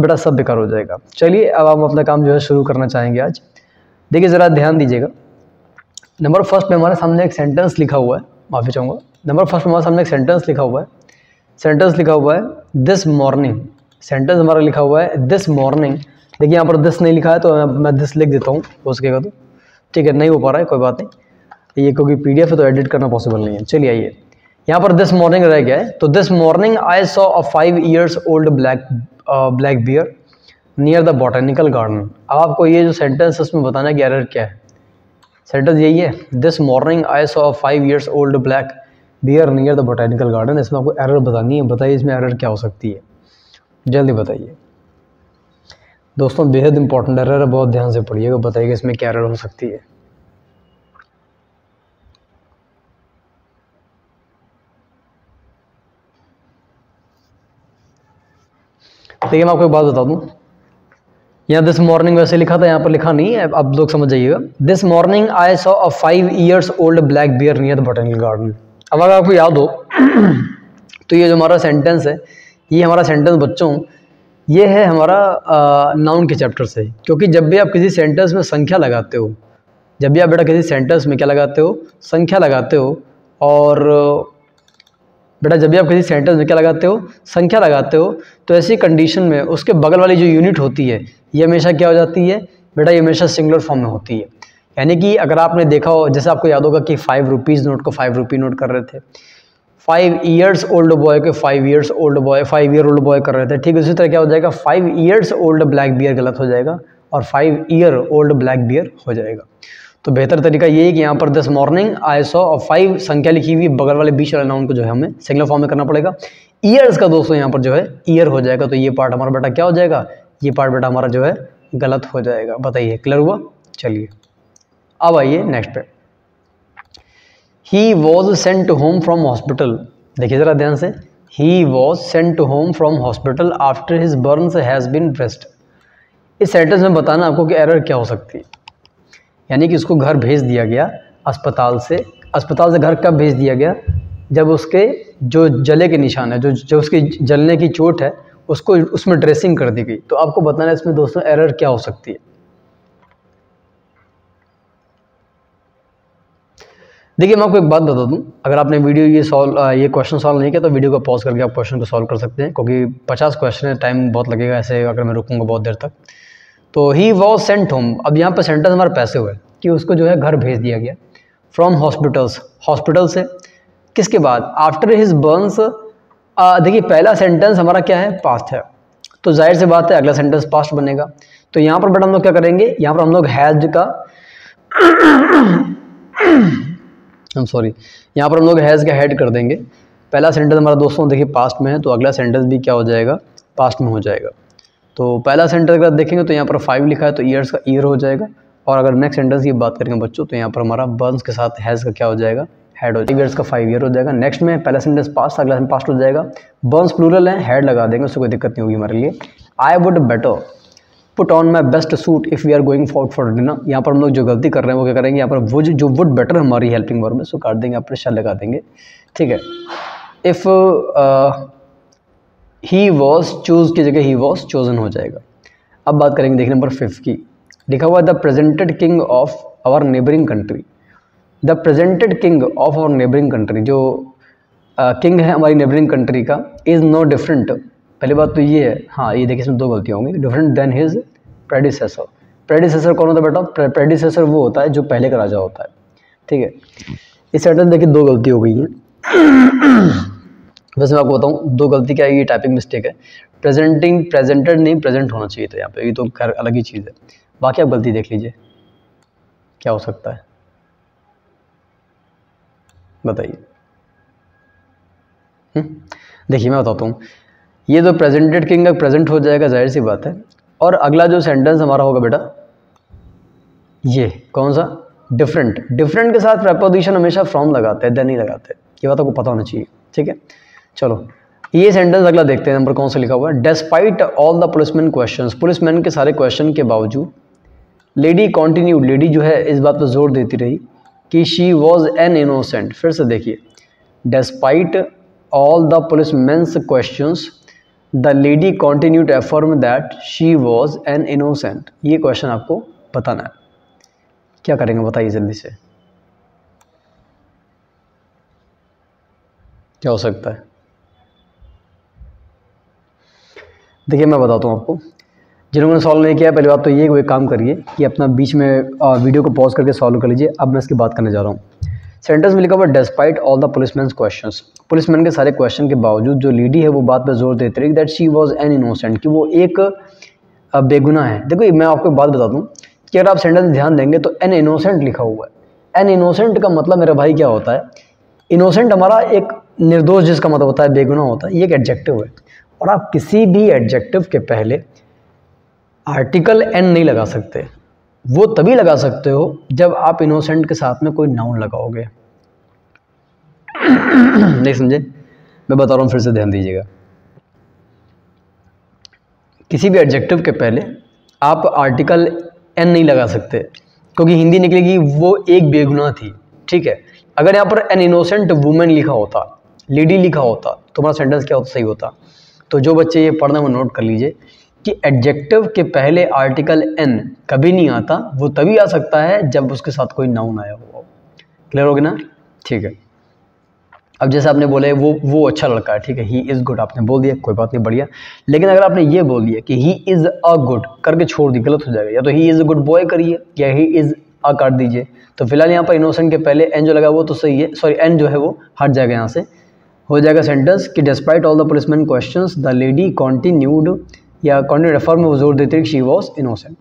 बेटा सब बेकार हो जाएगा। चलिए अब हम अपना काम जो है शुरू करना चाहेंगे आज। देखिए ज़रा ध्यान दीजिएगा। नंबर फर्स्ट में हमारे सामने एक सेंटेंस लिखा हुआ है, माफ़ी चाहूँगा। नंबर फर्स्ट में हमारे सामने एक सेंटेंस लिखा हुआ है। सेंटेंस लिखा हुआ है दिस मॉर्निंग। सेंटेंस हमारा लिखा हुआ है दिस मॉर्निंग। देखिए यहाँ पर दिस नहीं लिखा है तो मैं दिस लिख देता हूँ, हो सकेगा तो। ठीक है, नहीं हो पा रहा है, कोई बात नहीं, ये क्योंकि PDF है तो एडिट करना पॉसिबल नहीं है। चलिए आइए, यहाँ पर दिस मॉर्निंग रह गया है, तो this morning I saw a 5 years old black bear near the botanical garden. अब आपको ये जो सेंटेंस है उसमें बताना है कि एरर क्या है। सेंटेंस यही है, this morning I saw a 5 years old black bear near the botanical garden. इसमें आपको एरर बतानी है। बताइए इसमें एरर क्या हो सकती है, जल्दी बताइए दोस्तों, बेहद इंपॉर्टेंट एरर है, बहुत ध्यान से पढ़िएगा। बताइएगा इसमें क्या एरर हो सकती है। देखिए मैं आपको एक बात बता दूं, यहाँ दिस मॉर्निंग वैसे लिखा था, यहाँ पर लिखा नहीं है, अब लोग समझ जाइएगा। This morning I saw a 5 years old black bear near the botanical garden. अब अगर आपको याद हो तो ये जो हमारा सेंटेंस है, ये हमारा सेंटेंस बच्चों ये है हमारा नाउन के चैप्टर से। क्योंकि जब भी आप किसी सेंटेंस में संख्या लगाते हो, जब भी आप बेटा किसी सेंटेंस में क्या लगाते हो, संख्या लगाते हो, और बेटा जब भी आप किसी सेंटेंस में क्या लगाते हो, संख्या लगाते हो, तो ऐसी कंडीशन में उसके बगल वाली जो यूनिट होती है ये हमेशा क्या हो जाती है बेटा, ये हमेशा सिंगुलर फॉर्म में होती है। यानी कि अगर आपने देखा हो, जैसे आपको याद होगा कि 5 रुपीज़ नोट को 5 रुपी नोट कर रहे थे, 5 years old बॉय के 5 years old boy, 5 year old boy कर रहे थे। ठीक उसी तरह क्या हो जाएगा, 5 years old ब्लैक बियर गलत हो जाएगा और 5 year old ब्लैक बियर हो जाएगा। तो बेहतर तरीका ये है कि यहाँ पर दिस मॉर्निंग आई सॉ और 5 संख्या लिखी हुई, बगल वाले बीच वाले नाउन को जो है हमें सिंगुलर फॉर्म में करना पड़ेगा। ईयर्स का दोस्तों यहाँ पर जो है ईयर हो जाएगा, तो ये पार्ट हमारा बेटा क्या हो जाएगा, ये पार्ट बेटा हमारा जो है गलत हो जाएगा। बताइए क्लियर हुआ। चलिए अब आइए नेक्स्ट पे। He was sent home from hospital. देखिए ज़रा ध्यान से, he was sent home from hospital after his burns has been dressed. इस सेंटेंस में बताना आपको कि एरर क्या हो सकती है। यानी कि उसको घर भेज दिया गया अस्पताल से। अस्पताल से घर कब भेज दिया गया, जब उसके जो जले के निशान है, जो उसकी जलने की चोट है, उसको उसमें ड्रेसिंग कर दी गई। तो आपको बताना है इसमें दोस्तों एरर क्या हो सकती है। देखिए मैं आपको एक बात बता दूं, अगर आपने वीडियो ये क्वेश्चन सॉल्व नहीं किया तो वीडियो को पॉज करके आप क्वेश्चन को सॉल्व कर सकते हैं, क्योंकि 50 क्वेश्चन है, टाइम बहुत लगेगा ऐसे अगर मैं रुकूंगा बहुत देर तक। तो ही वॉज सेंट होम, अब यहाँ पर सेंटेंस हमारे पैसे हुए कि उसको जो है घर भेज दिया गया फ्रॉम हॉस्पिटल्स, हॉस्पिटल से। किसके बाद, आफ्टर हिज बर्न्स। देखिए पहला सेंटेंस हमारा क्या है, पास्ट है, तो जाहिर सी बात है अगला सेंटेंस पास्ट बनेगा। तो यहाँ पर बेटा हम लोग क्या करेंगे, यहाँ पर हम लोग हैज का यहाँ पर हम लोग हैज़ का हेड कर देंगे। पहला सेंटेंस हमारा दोस्तों देखिए पास्ट में है, तो अगला सेंटेंस भी क्या हो जाएगा, पास्ट में हो जाएगा। तो पहला सेंटेंस अगर देखेंगे तो यहाँ पर 5 लिखा है, तो ईयर्स का ईयर हो जाएगा। और अगर नेक्स्ट सेंटेंस की बात करेंगे बच्चों, तो यहाँ पर हमारा बर्न्स के साथ हैज़ का क्या हो जाएगा, हेड हो जाएगा। ईयर्स का 5 ईयर हो जाएगा। नेक्स्ट में पहला सेंटेंस पास्ट, अगला पास्ट हो जाएगा। बर्न्स प्लूरल है, हेड लगा देंगे, उससे कोई दिक्कत नहीं होगी हमारे लिए। I would better put on my best suit if we are going out for dinner. यहाँ पर हम लोग जो गलती कर रहे हैं वो क्या करेंगे, यहाँ पर वो जो वुड बेटर हमारी हेल्पिंग वर्ब में उसको काट देंगे, यहाँ पर शल लगा देंगे। ठीक है, इफ़ ही वॉज चूज की जगह ही वॉज चोजन हो जाएगा। अब बात करेंगे देखिए नंबर 5 की। लिखा हुआ the presented king of our neighbouring country. The presented king of our neighbouring country, जो किंग है हमारी नेबरिंग कंट्री का, इज़ नो डिफरेंट। पहली बात तो ये है, हाँ ये देखिए इसमें 2 गलतियाँ होंगी, different than his predecessor. Predecessor कौन होता है बेटा, प्रेडिसेसर वो होता है जो पहले का राजा होता है। ठीक है, इस सेंटेंस देखिए 2 गलती हो गई है। वैसे मैं आपको बताऊँ 2 गलती क्या है, ये टाइपिंग मिस्टेक है। प्रेजेंटेड नहीं प्रेजेंट होना चाहिए था यहाँ पे, ये तो खैर अलग ही चीज़ है। बाकी आप गलती देख लीजिए क्या हो सकता है, बताइए। देखिए मैं बताता हूँ, ये जो प्रेजेंटेड किंग का प्रेजेंट हो जाएगा, जाहिर सी बात है। और अगला जो सेंटेंस हमारा होगा बेटा, ये कौन सा, डिफरेंट। डिफरेंट के साथ प्रेपोजिशन हमेशा फ्रॉम लगाते हैं, देन नहीं लगाते, ये बात आपको पता होना चाहिए। ठीक है, चलो ये सेंटेंस अगला देखते हैं, नंबर कौन सा लिखा हुआ है। Despite all the policeman questions, policeman के सारे क्वेश्चन के बावजूद लेडी कॉन्टिन्यूड, लेडी जो है इस बात पर जोर देती रही कि शी वॉज एन इनोसेंट। फिर से देखिए, despite all the policeman's questions, the lady continue to affirm that she was an innocent. ये क्वेश्चन आपको बताना है, क्या करेंगे बताइए जल्दी से, क्या हो सकता है। देखिए मैं बताता हूँ आपको, जिन्होंने सॉल्व नहीं किया पहली बात तो ये कोई काम करिए कि अपना बीच में वीडियो को पॉज करके सॉल्व कर लीजिए। अब मैं इसकी बात करने जा रहा हूँ। सेंटेंस में लिखा हुआ despite all the policeman's questions, policeman के सारे क्वेश्चन के बावजूद जो लेडी है वो बात पे जोर देती रही that she was an innocent, कि वो एक बेगुनाह है। देखो मैं आपको एक बात बता दूं कि अगर आप सेंटेंस ध्यान देंगे तो एन इनोसेंट लिखा हुआ है। एन इनोसेंट का मतलब मेरा भाई क्या होता है, इनोसेंट हमारा एक निर्दोष जिसका मतलब होता है, बेगुनाह होता है, ये एक एडजेक्टिव है। और आप किसी भी एडजेक्टिव के पहले आर्टिकल एन नहीं लगा सकते, वो तभी लगा सकते हो जब आप इनोसेंट के साथ में कोई नाउन लगाओगे। नहीं समझे, मैं बता रहा हूँ फिर से ध्यान दीजिएगा। किसी भी एडजेक्टिव के पहले आप आर्टिकल एन नहीं लगा सकते, क्योंकि हिंदी निकलेगी वो एक बेगुनाह थी, ठीक है। अगर यहाँ पर एन इनोसेंट वुमेन लिखा होता, लेडी लिखा होता, तो हमारा सेंटेंस क्या होता, सही होता। तो जो बच्चे ये पढ़ना वो नोट कर लीजिए कि एडजेक्टिव के पहले आर्टिकल एन कभी नहीं आता, वो तभी आ सकता है जब उसके साथ कोई नाउन आया हुआ। क्लियर हो गया ना, ठीक है। अब जैसे आपने बोले वो अच्छा लड़का है, ठीक है, ही इज़ गुड आपने बोल दिया, कोई बात नहीं, बढ़िया। लेकिन अगर आपने ये बोल दिया कि ही इज़ अ गुड करके छोड़ दी, गलत हो जाएगा। या तो he is a good boy करिए या ही इज़ अ काट दीजिए। तो फिलहाल यहाँ पर इनोसेंट के पहले एन जो लगा वो तो सही है, सॉरी एन जो है वो हट जाएगा, यहाँ से हो जाएगा सेंटेंस कि despite all the policeman questions the lady continued, या कॉन्टिन्यूड फॉर्म में वो जोर देती है शी वॉज इनोसेंट।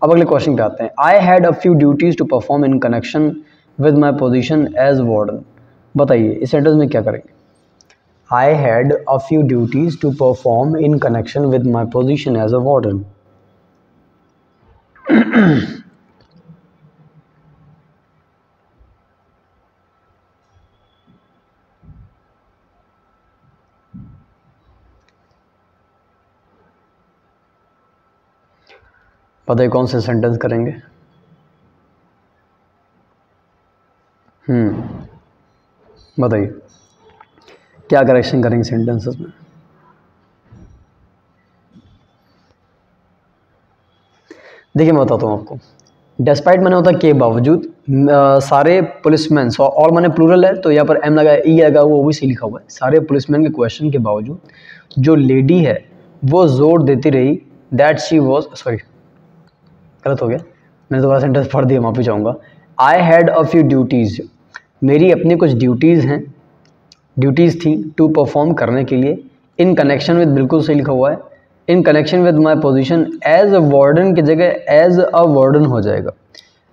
अब अगले क्वेश्चन पे आते हैं। I had a few duties to perform in connection with my position as warden. बताइए इस सेंटेंस में क्या करेंगे। I had a few duties to perform in connection with my position as a warden. बताइए कौन से सेंटेंस करेंगे। बताइए क्या करेक्शन करेंगे सेंटेंसेस में। देखिए मैं बताता हूँ आपको। डेस्पाइट मैंने होता के बावजूद, सारे पुलिसमैन, ऑल मैंने प्लूरल है तो यहाँ पर एम लगा, ई लगा, वो भी सी लिखा हुआ है। सारे पुलिसमैन के क्वेश्चन के बावजूद जो लेडी है वो जोर देती रही दैट शी वॉज, सॉरी गलत हो गया, मैंने दोबारा सेंटेंस पढ़ दिया, माफी चाहूँगा। आई हैड अ फ्यू ड्यूटीज़, मेरी अपनी कुछ ड्यूटीज़ हैं, ड्यूटीज़ थी टू परफॉर्म करने के लिए। इन कनेक्शन विद बिल्कुल सही लिखा हुआ है, in connection with my position as a warden की जगह एज अ वार्डन हो जाएगा,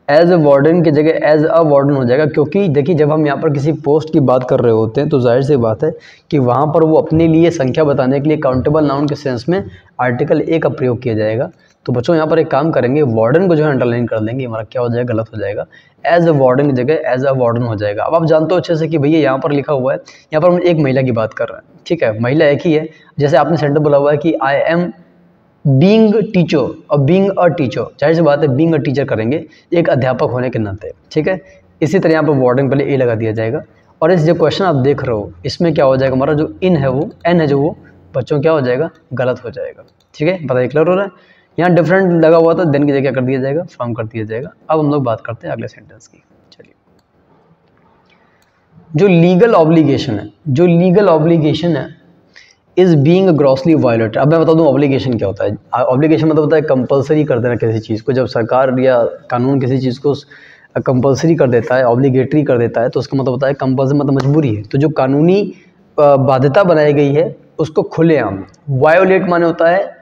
एज अ वार्डन की जगह एज अ वार्डन हो जाएगा। क्योंकि देखिए जब हम यहाँ पर किसी पोस्ट की बात कर रहे होते हैं तो जाहिर सी बात है कि वहाँ पर वो अपने लिए संख्या बताने के लिए काउंटेबल नाउन के सेंस में आर्टिकल ए का प्रयोग किया जाएगा। तो बच्चों यहाँ पर एक काम करेंगे, वार्डन को जो है अंडरलाइन कर देंगे, हमारा क्या हो जाएगा, गलत हो जाएगा, एज अ वार्डन की जगह एज अ वार्डन हो जाएगा। अब आप जानते हो अच्छे से कि भैया यहाँ पर लिखा हुआ है, यहाँ पर हम एक महिला की बात कर रहे हैं, ठीक है, महिला एक ही है। जैसे आपने सेंटेंस बोला हुआ है कि आई एम बीइंग टीचर और बीइंग अ टीचर, जाहिर सी बात है बीइंग अ टीचर करेंगे एक अध्यापक होने के नाते, ठीक है। इसी तरह यहाँ पर वार्डन पहले ए लगा दिया जाएगा। और इस जो क्वेश्चन आप देख रहे हो इसमें क्या हो जाएगा, हमारा जो इन है वो एन है जो वो बच्चों क्या हो जाएगा, गलत हो जाएगा, ठीक है। बताइए क्लियर हो रहा है। यहाँ डिफरेंट लगा हुआ था, देन की जगह कर दिया जाएगा, फ्रॉम कर दिया जाएगा। अब हम लोग बात करते हैं अगले सेंटेंस की। चलिए, जो लीगल ऑब्लिगेशन है, जो लीगल ऑब्लिगेशन है इज बीइंग ग्रॉसली वायलेट। अब मैं बता दूं ऑब्लिगेशन क्या होता है। ऑब्लिगेशन मतलब होता है कंपलसरी कर देना किसी चीज़ को। जब सरकार या कानून किसी चीज़ को कंपलसरी कर देता है, ऑब्लिगेटरी कर देता है, तो उसका मतलब होता है कंपल्सरी, मतलब मजबूरी है। तो जो कानूनी बाध्यता बनाई गई है उसको खुलेआम, वायोलेट माने होता है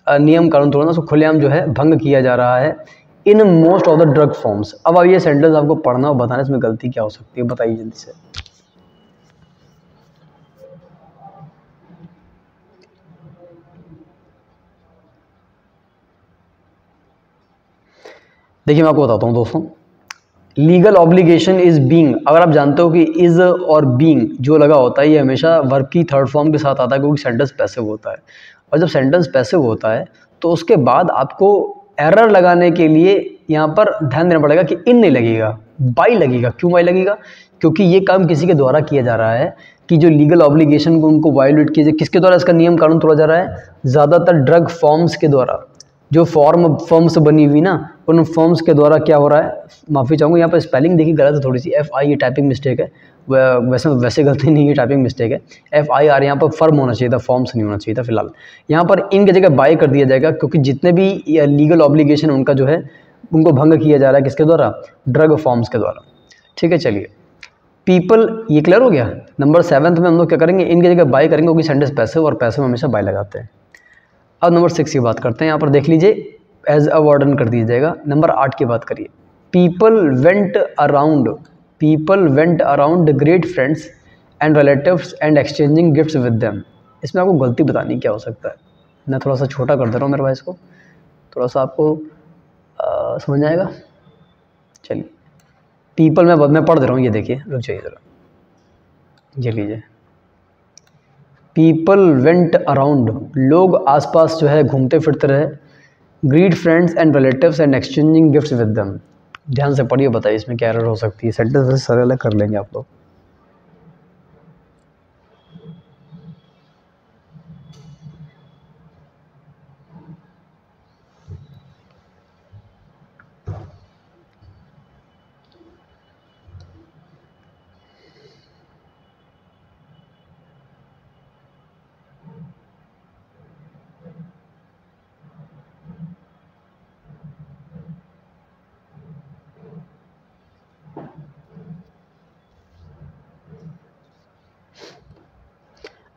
नियम कानून तोड़ना, उसको खुलेआम जो है भंग किया जा रहा है in most of the drug forms. अब ये सेंटेंस आपको पढ़ना और बताना, इसमें गलती क्या हो सकती है, बताइए जल्दी से। देखिए मैं आपको बताता हूँ दोस्तों, लीगल ऑब्लिगेशन इज बीइंग, अगर आप जानते हो कि इज और बीइंग जो लगा होता है ये हमेशा वर्ब की थर्ड फॉर्म के साथ आता है, क्योंकि सेंटेंस पैसिव होता है। और जब सेंटेंस पैसिव होता है तो उसके बाद आपको एरर लगाने के लिए यहाँ पर ध्यान देना पड़ेगा कि इन नहीं लगेगा, बाई लगेगा। क्यों बाई लगेगा? क्योंकि ये काम किसी के द्वारा किया जा रहा है, कि जो लीगल ऑब्लिगेशन को उनको वायोलेट किया जाए। किसके द्वारा इसका नियम कानून तोड़ा जा रहा है? ज़्यादातर ड्रग फॉर्म्स के द्वारा, जो फॉर्म्स बनी हुई ना, उन फॉर्म्स के द्वारा क्या हो रहा है। माफ़ी चाहूँगा, यहाँ पर स्पेलिंग देखिए गलत है थोड़ी सी, FI ये टाइपिंग मिस्टेक है, वैसे गलती नहीं है, टाइपिंग मिस्टेक है। FIR यहाँ पर फर्म होना चाहिए था, फॉर्म्स नहीं होना चाहिए था। फिलहाल यहाँ पर इन की जगह बाय कर दिया जाएगा, क्योंकि जितने भी लीगल ऑब्लिगेशन उनका जो है उनको भंग किया जा रहा है किसके द्वारा? ड्रग फॉर्म्स के द्वारा। ठीक है, चलिए पीपल, ये क्लियर हो गया। नंबर 7 में हम लोग क्या करेंगे, इनकी जगह बाय करेंगे, क्योंकि सेंटेंस पैसिव और पैसिव में हमेशा बाय लगाते हैं। अब नंबर 6 की बात करते हैं। यहाँ पर देख लीजिए एज अ वार्डन कर दिया जाएगा। नंबर 8 की बात करिए। People went around great friends and relatives and exchanging gifts with them. इसमें आपको गलती बतानी क्या हो सकता है। मैं थोड़ा सा छोटा कर दे रहा हूँ मेरे भाई, इसको थोड़ा सा आपको समझ आएगा। चलिए पीपल मैं पढ़ दे रहा हूँ, ये देखिए, रुक जाइए ज़रा, ये लीजिए। पीपल वेंट अराउंड, लोग आसपास जो है घूमते फिरते रहे। Greet friends and relatives and exchanging gifts with them. ध्यान से पढ़िए, बताइए इसमें क्या एरर हो सकती है। सेंटेंस वैसे सरल कर लेंगे आप लोग।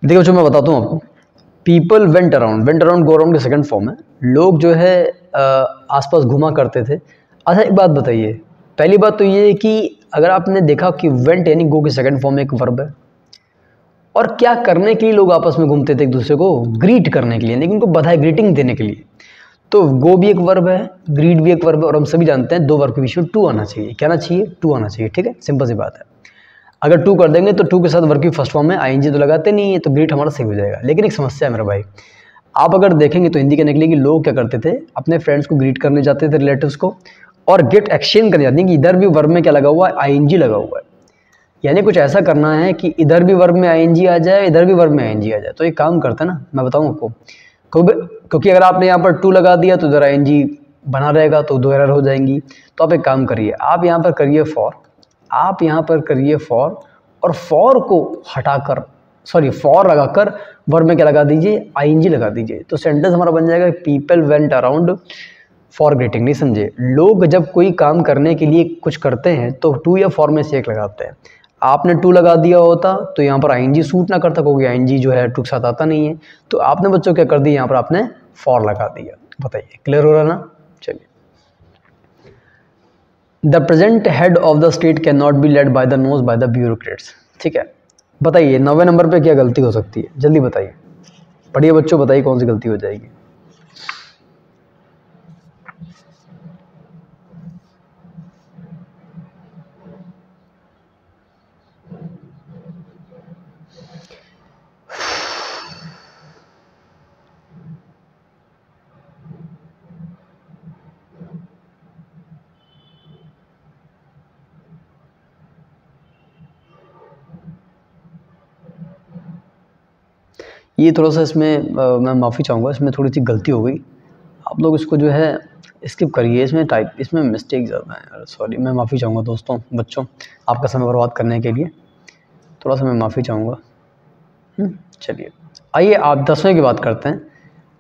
देखो जो मैं बताता हूँ आपको, people went around go around की सेकंड फॉर्म है। लोग जो है आसपास घुमा करते थे। अच्छा एक बात बताइए, पहली बात तो ये है कि अगर आपने देखा कि वेंट यानी गो की सेकंड फॉर्म में एक वर्ब है, और क्या करने के लिए लोग आपस में घूमते थे? एक दूसरे को ग्रीट करने के लिए, लेकिन उनको बधाई, ग्रीटिंग देने के लिए। तो गो भी एक वर्ब है, ग्रीट भी एक वर्ब है, और हम सभी जानते हैं 2 वर्ब के बीच में टू आना चाहिए। क्या आना चाहिए? टू आना चाहिए। ठीक है, सिंपल सी बात है। अगर टू कर देंगे तो टू के साथ वर्ब की फर्स्ट फॉर्म में ING तो लगाते नहीं है, तो ग्रीट हमारा सही हो जाएगा। लेकिन एक समस्या है मेरा भाई, आप अगर देखेंगे तो हिंदी कहने के लिए कि लोग क्या करते थे, अपने फ्रेंड्स को ग्रीट करने जाते थे, रिलेटिव्स को, और गिफ्ट एक्सचेंज करने जाते हैं कि इधर भी वर्ब में क्या लगा हुआ है? ING लगा हुआ है। यानी कुछ ऐसा करना है कि इधर भी वर्ब में ING आ जाए, इधर भी वर्ब में ING आ जाए। तो एक काम करता है ना, मैं बताऊँ आपको, क्योंकि अगर आपने यहाँ पर टू लगा दिया तो इधर ING बना रहेगा, तो 2 एरर हो जाएंगी। तो आप एक काम करिए, आप यहाँ पर करिए फॉर, और फॉर को हटाकर, फॉर लगाकर वर्ब में क्या लगा दीजिए? ING लगा दीजिए। तो सेंटेंस हमारा बन जाएगा people went around for greeting. नहीं समझे? लोग जब कोई काम करने के लिए कुछ करते हैं तो टू या फॉर में से एक लगाते हैं। आपने टू लगा दिया होता तो यहाँ पर ING सूट ना करता, क्योंकि ING जो है टू के साथ आता नहीं है। तो आपने बच्चों क्या कर दिया, यहाँ पर आपने फॉर लगा दिया। बताइए क्लियर हो रहा ना? चलिए, the present head of the state can not be led by the nose by the bureaucrats. ठीक है, बताइए 9वें नंबर पे क्या गलती हो सकती है? जल्दी बताइए, पढ़िए बच्चों, बताइए कौन सी गलती हो जाएगी। ये थोड़ा सा इसमें मैं माफ़ी चाहूँगा, इसमें थोड़ी सी गलती हो गई। आप लोग इसको जो है स्किप करिए, इसमें मिस्टेक ज़्यादा है। सॉरी, मैं माफ़ी चाहूँगा दोस्तों, बच्चों, आपका समय बर्बाद करने के लिए थोड़ा सा मैं माफ़ी चाहूँगा। चलिए आइए आप 10वें की बात करते हैं।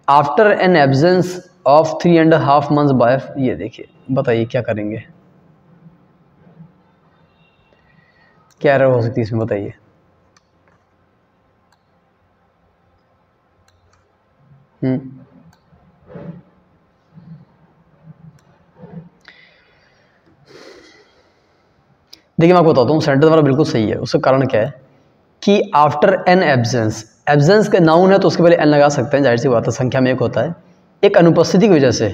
After an absence of 3.5 months by, ये देखिए, बताइए क्या करेंगे, क्या एरर हो सकती है इसमें, बताइए। देखिए मैं आपको बताता हूँ, सेंटेंस हमारा बिल्कुल सही है। उसका कारण क्या है कि आफ्टर एन एब्सेंस का नाउन है तो उसके पहले एन लगा सकते हैं, जाहिर सी बात है, संख्या में एक होता है। एक अनुपस्थिति की वजह से,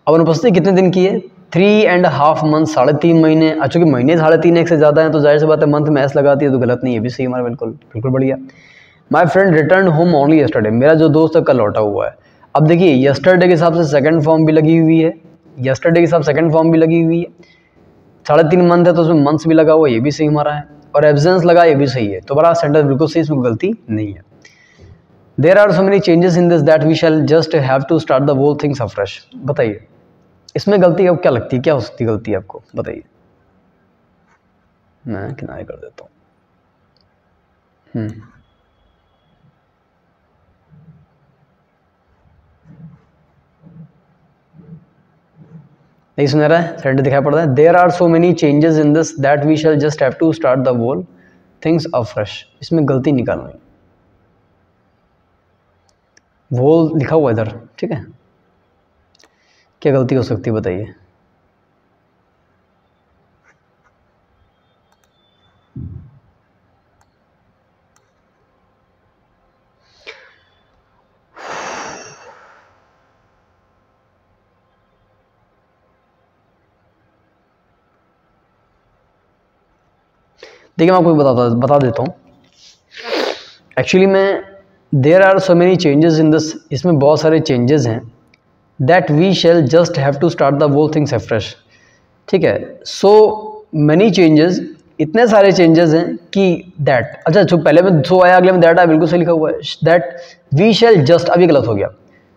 अब अनुपस्थिति कितने दिन की है? 3.5 months, 3.5 महीने। चूँकि महीने 3.5 एक से ज़्यादा है तो जाहिर सी बात है मंथ में एस लगाती है, तो गलत नहीं है, भी सही हमारा, बिल्कुल बढ़िया। My friend return home only yesterday, मेरा जो दोस्त है कल लौटा हुआ है। अब देखिए यस्टरडे के हिसाब से सेकंड फॉर्म भी लगी हुई है, 3.5 मंथ है तो उसमें मंथ्स भी लगा हुआ है, ये भी सही हमारा है। और एब्सेंस लगा, ये भी सही है, तो बड़ा सेंटेंस बिल्कुल सही, इसमें गलती नहीं है। There are so many changes in this that we shall just have to start the whole things afresh. बताइए इसमें गलती आपको क्या लगती है, क्या हो सकती है गलती आपको, बताइए। मैं किनारे कर देता हूँ। नहीं सुन रहा है, सेंटेंस दिखाई पड़ रहा है। There are so many changes in this that we shall just have to start the whole things afresh. इसमें गलती निकालनी, वोल लिखा हुआ इधर, ठीक है, क्या गलती हो सकती है बताइए। देखिए मैं आपको बता देता हूँ। एक्चुअली में there are so many changes in this, इसमें बहुत सारे चेंजेस हैं, that we shall just have to start the whole things afresh, ठीक है। सो मेनी चेंजेस, इतने सारे चेंजेस हैं कि दैट, अच्छा जो पहले में सो आया अगले में दैट आया, बिल्कुल सही लिखा हुआ है। दैट वी शैल जस्ट, अभी गलत हो गया।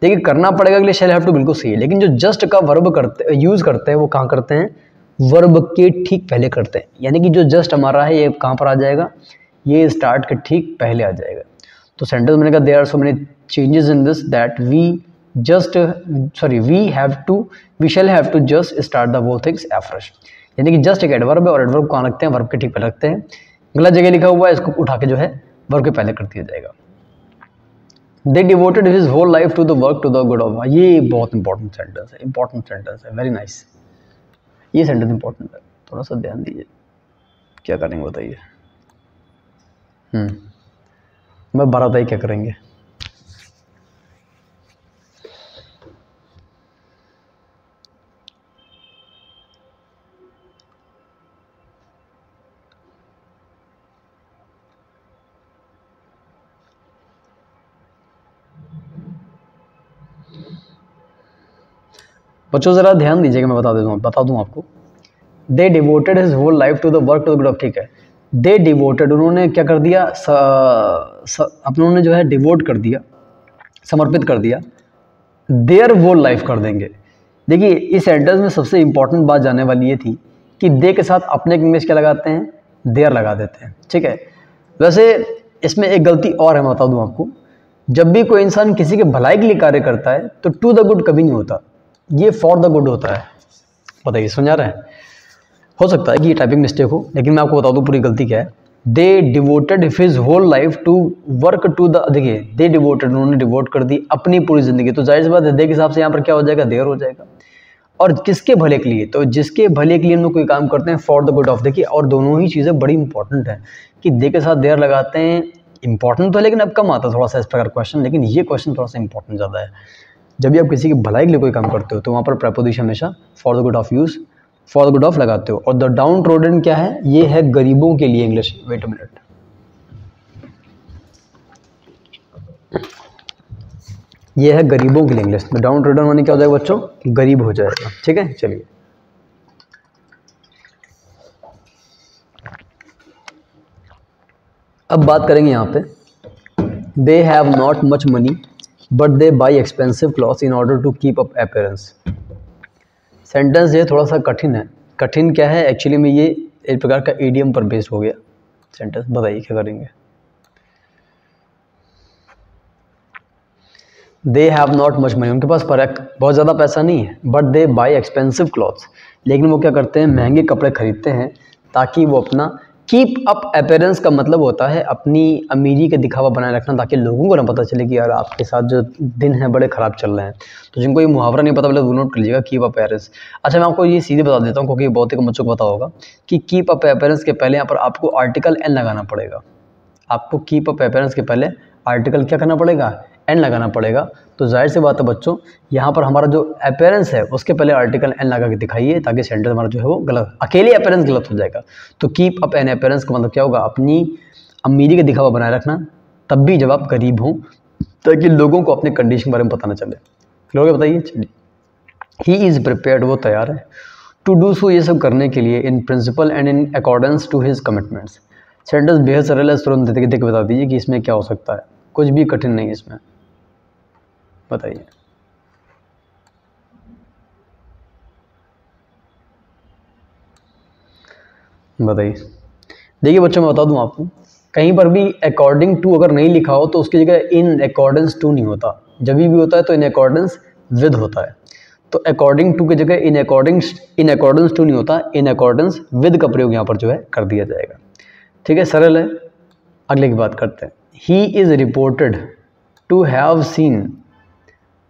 देखिए करना पड़ेगा अगले शैल हैव टू बिल्कुल सही है, लेकिन जो जस्ट का वर्ब करते यूज़ करते हैं वो कहाँ करते हैं, वर्ब के ठीक पहले करते हैं। यानी कि जो जस्ट हमारा है ये कहाँ पर आ जाएगा, ये स्टार्ट के ठीक पहले आ जाएगा। तो सेंटेंस मैंने कहा there are so many changes in this that we shall have to just start the whole things afresh. यानी कि जस्ट एक एडवर्ब है और एडवर्ब कहाँ रखते हैं, वर्ब के ठीक पहले रखते हैं। गलत जगह लिखा हुआ है, इसको उठा के जो है वर्ब के पहले कर दिया जाएगा। They devoted his whole life to the work to the good of, ये बहुत इंपॉर्टेंट सेंटेंस है, वेरी नाइस। ये सेंटेंस इंपॉर्टेंट है, थोड़ा सा ध्यान दीजिए। क्या करेंगे बताइए। मैं बारह बताइए क्या करेंगे। बच्चों ज़रा ध्यान दीजिएगा, मैं बता दूँ आपको। They devoted his whole life to the work to the good of, ठीक है। दे डिवोटेड, उन्होंने क्या कर दिया, अपनों जो है डिवोट कर दिया, समर्पित कर दिया। देयर होल लाइफ कर देंगे। देखिए इस सेंटेंस में सबसे इंपॉर्टेंट बात जानने वाली ये थी कि दे के साथ अपने इंग्लिश क्या लगाते हैं, देयर लगा देते हैं, ठीक है। वैसे इसमें एक गलती और है, मैं बता दूँ आपको। जब भी कोई इंसान किसी के भलाई के लिए कार्य करता है तो टू द गुड कभी नहीं होता, ये फॉर द गुड होता है। बताइए समझा रहा है। हो सकता है कि ये टाइपिंग मिस्टेक हो, लेकिन मैं आपको बता दूं पूरी गलती क्या है। They devoted his whole life to work to the, देखिए दे डिवोटेड, उन्होंने डिवोट कर दी अपनी पूरी जिंदगी, तो जाहिर सी बात है दे के हिसाब से यहाँ पर क्या हो जाएगा, देयर हो जाएगा। और किसके भले के लिए, तो जिसके भले के लिए हम लोग कोई काम करते हैं फॉर द गुड ऑफ। देखिए और दोनों ही चीज़ें बड़ी इंपॉर्टेंट है कि दे के साथ देयर लगाते हैं, इंपॉर्टेंट तो है लेकिन अब कम आता है थोड़ा सा इस प्रकार क्वेश्चन, लेकिन ये क्वेश्चन थोड़ा सा इंपॉर्टेंट ज़्यादा है। जब भी आप किसी की भलाई के लिए कोई काम करते हो तो वहाँ पर प्रेपोजिशन हमेशा for the good of use, for the good of लगाते हो। और द डाउन ट्रोडन क्या है, ये है गरीबों के लिए इंग्लिश। वेट अ मिनट, ये है गरीबों के लिए इंग्लिश। द डाउन ट्रोडन माने क्या हो जाएगा बच्चों, गरीब हो जाएगा, ठीक है। चलिए अब बात करेंगे यहाँ पे, they have not much money but they buy expensive clothes in order to keep up appearance. Sentence ये थोड़ा सा कठिन है। कठिन क्या है, एक्चुअली में ये एक प्रकार का ईडियम पर बेस्ड हो गया सेंटेंस। बताइए क्या करेंगे। दे हैव नॉट मच मनी, उनके पास बहुत ज़्यादा पैसा नहीं है, but they buy expensive clothes, लेकिन वो क्या करते हैं, महंगे कपड़े खरीदते हैं ताकि वो अपना कीप अप अपीयरेंस का मतलब होता है अपनी अमीरी के दिखावा बनाए रखना, ताकि लोगों को ना पता चले कि यार आपके साथ जो दिन है बड़े ख़राब चल रहे हैं। तो जिनको ये मुहावरा नहीं पता बोले वो नोट कर लीजिएगा, कीप अप अपीयरेंस। अच्छा मैं आपको ये सीधे बता देता हूँ क्योंकि बहुत ही कम बच्चों को पता होगा कि कीप अप अपीयरेंस के पहले यहाँ पर आपको आर्टिकल एन लगाना पड़ेगा। आपको कीप अप अपीयरेंस के पहले आर्टिकल क्या करना पड़ेगा, एन लगाना पड़ेगा। तो जाहिर सी बात है बच्चों, यहाँ पर हमारा जो अपीयरेंस है उसके पहले आर्टिकल एन लगा के दिखाइए ताकि सेंटेंस हमारा जो है वो गलत, अकेले अपीयरेंस गलत हो जाएगा। तो कीप अप एन अपीयरेंस का मतलब क्या होगा, अपनी अमीरी का दिखावा बनाए रखना, तब भी जब आप गरीब हों, ताकि लोगों को अपने कंडीशन के बारे में पता ना चले। लोग बताइए। चलिए, ही इज़ प्रिपेयर्ड, वो तैयार है, टू डू सो, ये सब करने के लिए, in principle and in accordance to his commitments, sentence बेहद सरल है, तुरंत देख के बता दीजिए कि इसमें क्या हो सकता है, कुछ भी कठिन नहीं है इसमें, बताइए। बताइए। देखिए बच्चों, मैं बता दूं आपको, कहीं पर भी अकॉर्डिंग टू अगर नहीं लिखा हो तो उसकी जगह इन अकॉर्डेंस टू नहीं होता, जब भी होता है तो इन अकॉर्डेंस विद होता है। तो अकॉर्डिंग टू की जगह इन अकॉर्डेंस टू नहीं होता, इन अकॉर्डेंस विद का प्रयोग यहाँ पर जो है कर दिया जाएगा। ठीक है, सरल है। अगले की बात करते हैं। He is reported to have seen,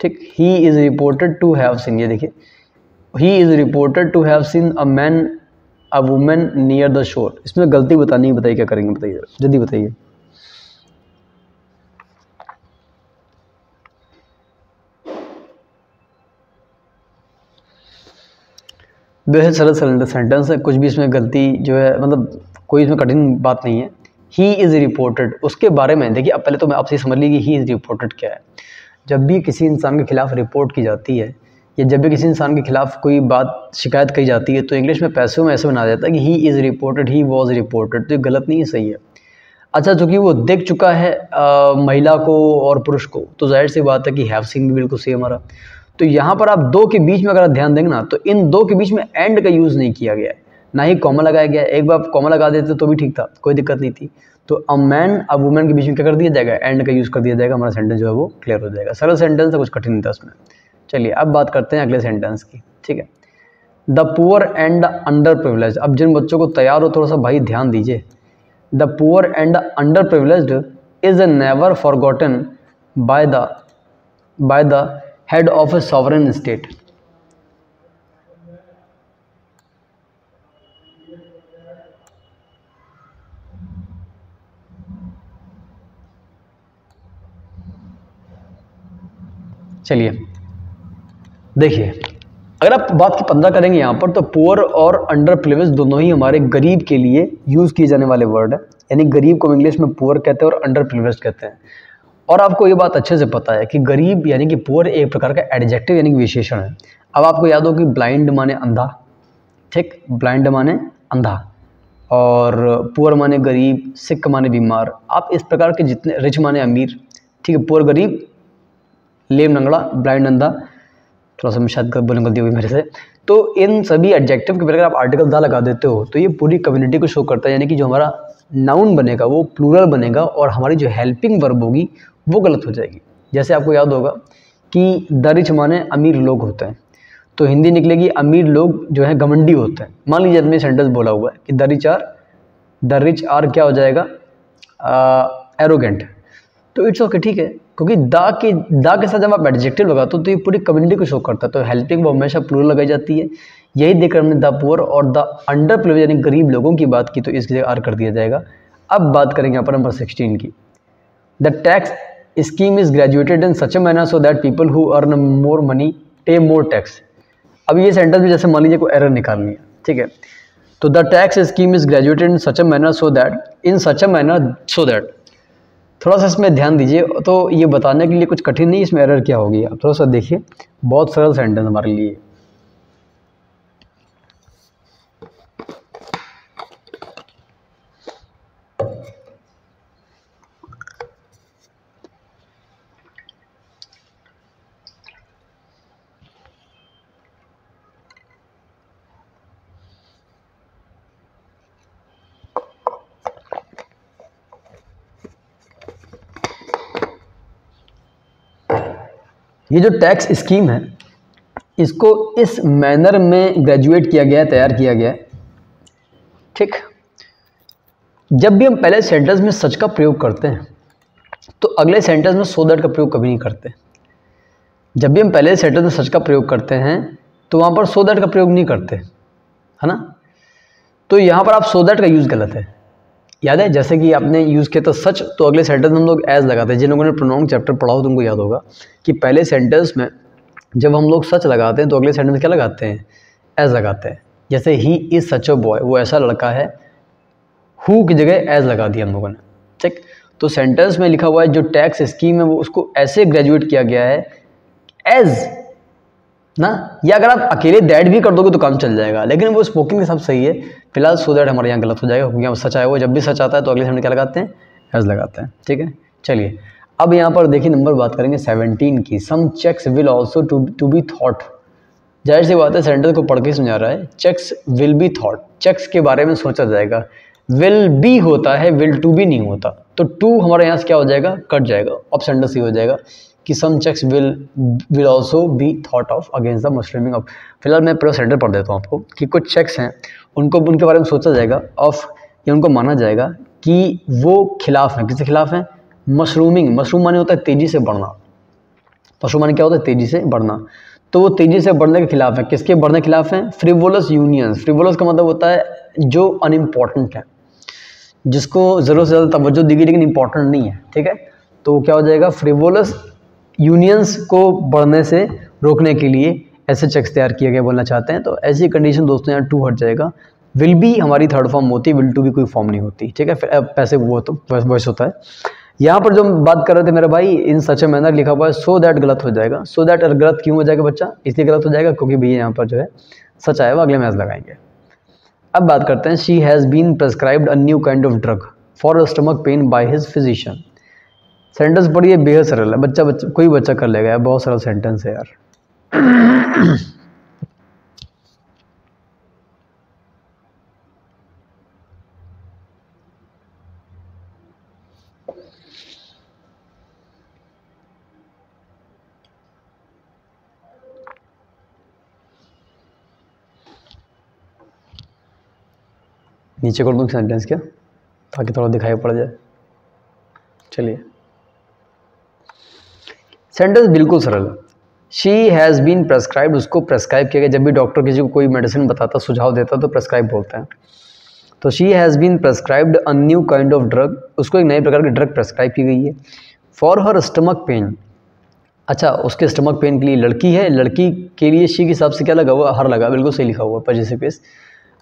ठीक, he is reported to have seen, ये देखिए, he is reported to have seen a man a woman near the shore. इसमें गलती बतानी है, बताइए क्या करेंगे, बताइए जल्दी बताइए। बेहद सरल सरल सेंटेंस है, कुछ भी इसमें गलती जो है, मतलब कोई इसमें कठिन बात नहीं है। ही इज़ रिपोर्टेड, उसके बारे में देखिए, अब पहले तो मैं आपसे समझ लीजिए ही इज़ रिपोर्टेड क्या है। जब भी किसी इंसान के खिलाफ रिपोर्ट की जाती है या जब भी किसी इंसान के खिलाफ कोई बात शिकायत की जाती है तो इंग्लिश में पैसों में ऐसे बना जाता है कि ही is reported, he was reported. तो ये गलत नहीं है, सही है। अच्छा, चूँकि वो देख चुका है महिला को और पुरुष को, तो जाहिर सी बात है कि हैव सीन भी बिल्कुल सही हमारा। तो यहाँ पर आप दो के बीच में अगर आप ध्यान देंगे ना, तो इन दो के बीच में एंड का यूज़ नहीं किया गया है, ना ही कॉमा लगाया गया है। एक बार कॉमा लगा देते तो भी ठीक था, कोई दिक्कत नहीं थी। तो अ मैन अ वुमेन के बीच में क्या कर दिया जाएगा, एंड का यूज़ कर दिया जाएगा, हमारा सेंटेंस जो है वो क्लियर हो जाएगा। सरल सेंटेंस है, कुछ कठिन नहीं था उसमें। चलिए अब बात करते हैं अगले सेंटेंस की। ठीक है, the poor and under privilege. अब जिन बच्चों को तैयार हो थोड़ा सा भाई ध्यान दीजिए। The poor and under privileged is never forgotten by the head of A sovereign state. चलिए देखिए, अगर आप बात की 15 करेंगे यहाँ पर, तो पुअर और अंडर प्रिविलेज दोनों ही हमारे गरीब के लिए यूज़ किए जाने वाले वर्ड है। यानी गरीब को इंग्लिश में पुअर कहते हैं और अंडर प्रिविलेज कहते हैं। और आपको ये बात अच्छे से पता है कि गरीब यानी कि पुअर एक प्रकार का एडजेक्टिव यानी कि विशेषण है। अब आपको याद हो कि ब्लाइंड माने अंधा, ठीक, ब्लाइंड माने अंधा, और पुअर माने गरीब, सिक माने बीमार। आप इस प्रकार के जितने, रिच माने अमीर, ठीक है, पुअर गरीब, लेम लंगड़ा, ब्लाइंड अंधा, थोड़ा सा मैं शायद बोलने गलती हुई मेरे से। तो इन सभी एडजेक्टिव के अगर आप आर्टिकल दा लगा देते हो तो ये पूरी कम्युनिटी को शो करता है, यानी कि जो हमारा नाउन बनेगा वो प्लूरल बनेगा और हमारी जो हेल्पिंग वर्ब होगी वो गलत हो जाएगी। जैसे आपको याद होगा कि द रिच माने अमीर लोग होते हैं, तो हिंदी निकलेगी अमीर लोग जो है घमंडी होते हैं। मान लीजिए मैंने सेंटेंस बोला हुआ है कि द रिच आर क्या हो जाएगा, एरोगेंट। तो इट्स ओके, ठीक है, क्योंकि दा के साथ जब आप एडजेक्टिव लगाते हो तो ये पूरी कम्युनिटी को शो करता है। तो हेल्पिंग वो हमेशा प्लूरल लगाई जाती है। यही देखकर हमने द पुअर और द अंडर प्रिविलेज यानी गरीब लोगों की बात की, तो इसके लिए आर कर दिया जाएगा। अब बात करेंगे यहाँ पर नंबर 16 की। The tax scheme is graduated in such a manner so that people who earn more money पे मोर टैक्स। अब ये सेंटेंस भी जैसे मान लीजिए कोई एरर निकालनी है, ठीक है, तो the tax scheme is graduated in such a manner so that, थोड़ा सा इसमें ध्यान दीजिए। तो ये बताने के लिए कुछ कठिन नहीं, इसमें एरर क्या होगी आप थोड़ा सा देखिए, बहुत सरल सेंटेंस हमारे लिए। ये जो टैक्स स्कीम है इसको इस मैनर में ग्रेजुएट किया गया है, तैयार किया गया है, ठीक। जब भी हम पहले सेंटेंस में सच का प्रयोग करते हैं तो अगले सेंटेंस में सो दैट का प्रयोग कभी नहीं करते। जब भी हम पहले सेंटेंस में सच का प्रयोग करते हैं तो वहाँ पर सो दैट का प्रयोग नहीं करते, है ना। तो यहाँ पर आप सो दैट का यूज़ गलत है, याद है। जैसे कि आपने यूज़ किया था सच, तो अगले सेंटेंस में हम लोग एज लगाते हैं। जिन लोगों ने प्रोनाउन चैप्टर पढ़ा हो तो उनको याद होगा कि पहले सेंटेंस में जब हम लोग सच लगाते हैं तो अगले सेंटेंस में क्या लगाते हैं, एज लगाते हैं। जैसे he is such a boy, वो ऐसा लड़का है, हु की जगह एज लगा दिया हम लोगों ने, ठीक। तो सेंटेंस में लिखा हुआ है जो टैक्स स्कीम है वो उसको ऐसे ग्रेजुएट किया गया है एज ना, या अगर आप अकेले दैट भी कर दोगे तो काम चल जाएगा, लेकिन वो स्पोकन के साथ सही है फिलहाल, सो दैट हमारे यहाँ गलत हो जाएगा, क्योंकि यहाँ सच आया हुआ, जब भी सच आता है तो अगले सेंटेंस क्या लगाते हैं, एज लगाते हैं। ठीक है, चलिए अब यहाँ पर देखिए नंबर बात करेंगे 17 की। Some checks will also to be thought. जाहिर सी बात है, सेंटेंस को पढ़ के समझा रहा है, checks will be thought, checks के बारे में सोचा जाएगा। विल बी होता है, विल टू बी नहीं होता, तो टू हमारे यहाँ से क्या हो जाएगा, कट जाएगा, अब सेंटेंस ही हो जाएगा कि some checks will also be thought of against the mushrooming of. फिलहाल मैं पूरा सेंटेंस पढ़ देता हूँ आपको कि कुछ चेक्स हैं उनको उनके बारे में सोचा जाएगा ऑफ, या उनको माना जाएगा कि वो खिलाफ हैं, किसके खिलाफ हैं, मशरूमिंग। मशरूम माने होता है तेजी से बढ़ना, मशरूम माने क्या होता है, तेजी से बढ़ना, तो वो तेजी से बढ़ने के खिलाफ है। किसके बढ़ने के खिलाफ है, फ्रिवोलस यूनियंस। फ्रिवोलस का मतलब होता है जो अनइम्पॉर्टेंट है, जिसको ज़रूरत से ज़्यादा तवज्जो दी गई लेकिन इंपॉर्टेंट नहीं है। ठीक है, तो क्या हो जाएगा, फ्रिवोलस यूनियंस को बढ़ने से रोकने के लिए ऐसे चेक्स तैयार किए गए बोलना चाहते हैं। तो ऐसी कंडीशन दोस्तों यहाँ टू हट जाएगा। विल बी हमारी थर्ड फॉर्म होती है, विल टू भी कोई फॉर्म नहीं होती। ठीक है, फिर पैसे वो तो वॉइस होता है। यहाँ पर जो हम बात कर रहे थे मेरे भाई, इन सच ए मैनर लिखा हुआ है, सो दैट गलत हो जाएगा। सो दैट गलत क्यों हो जाएगा बच्चा, इसलिए गलत हो जाएगा क्योंकि भैया यहाँ पर जो है सच आया हुआ, अगले मैच लगाएंगे। अब बात करते हैं, she has been prescribed a new kind of drug for stomach pain by his physician. Sentence पढ़िए, बेहद सरल है, बच्चा कोई बच्चा कर लेगा, बहुत सरल सेंटेंस है यार। नीचे कर दूँ सेंटेंस क्या, ताकि थोड़ा दिखाई पड़ जाए। चलिए, सेंटेंस बिल्कुल सरल। शी हैज़ बीन प्रेस्क्राइब्ड, उसको प्रेस्क्राइब किया गया। जब भी डॉक्टर किसी को कोई मेडिसिन बताता, सुझाव देता तो प्रेस्क्राइब बोलते हैं। तो she has been prescribed a new kind of drug, उसको एक नए प्रकार की ड्रग प्रेस्क्राइब की गई है। फॉर हर स्टमक पेन, अच्छा उसके स्टमक पेन के लिए लड़की है, लड़की के लिए शी के हिसाब से क्या लगा हुआ, हर लगा, बिल्कुल सही लिखा हुआ पॉजिटिव केस।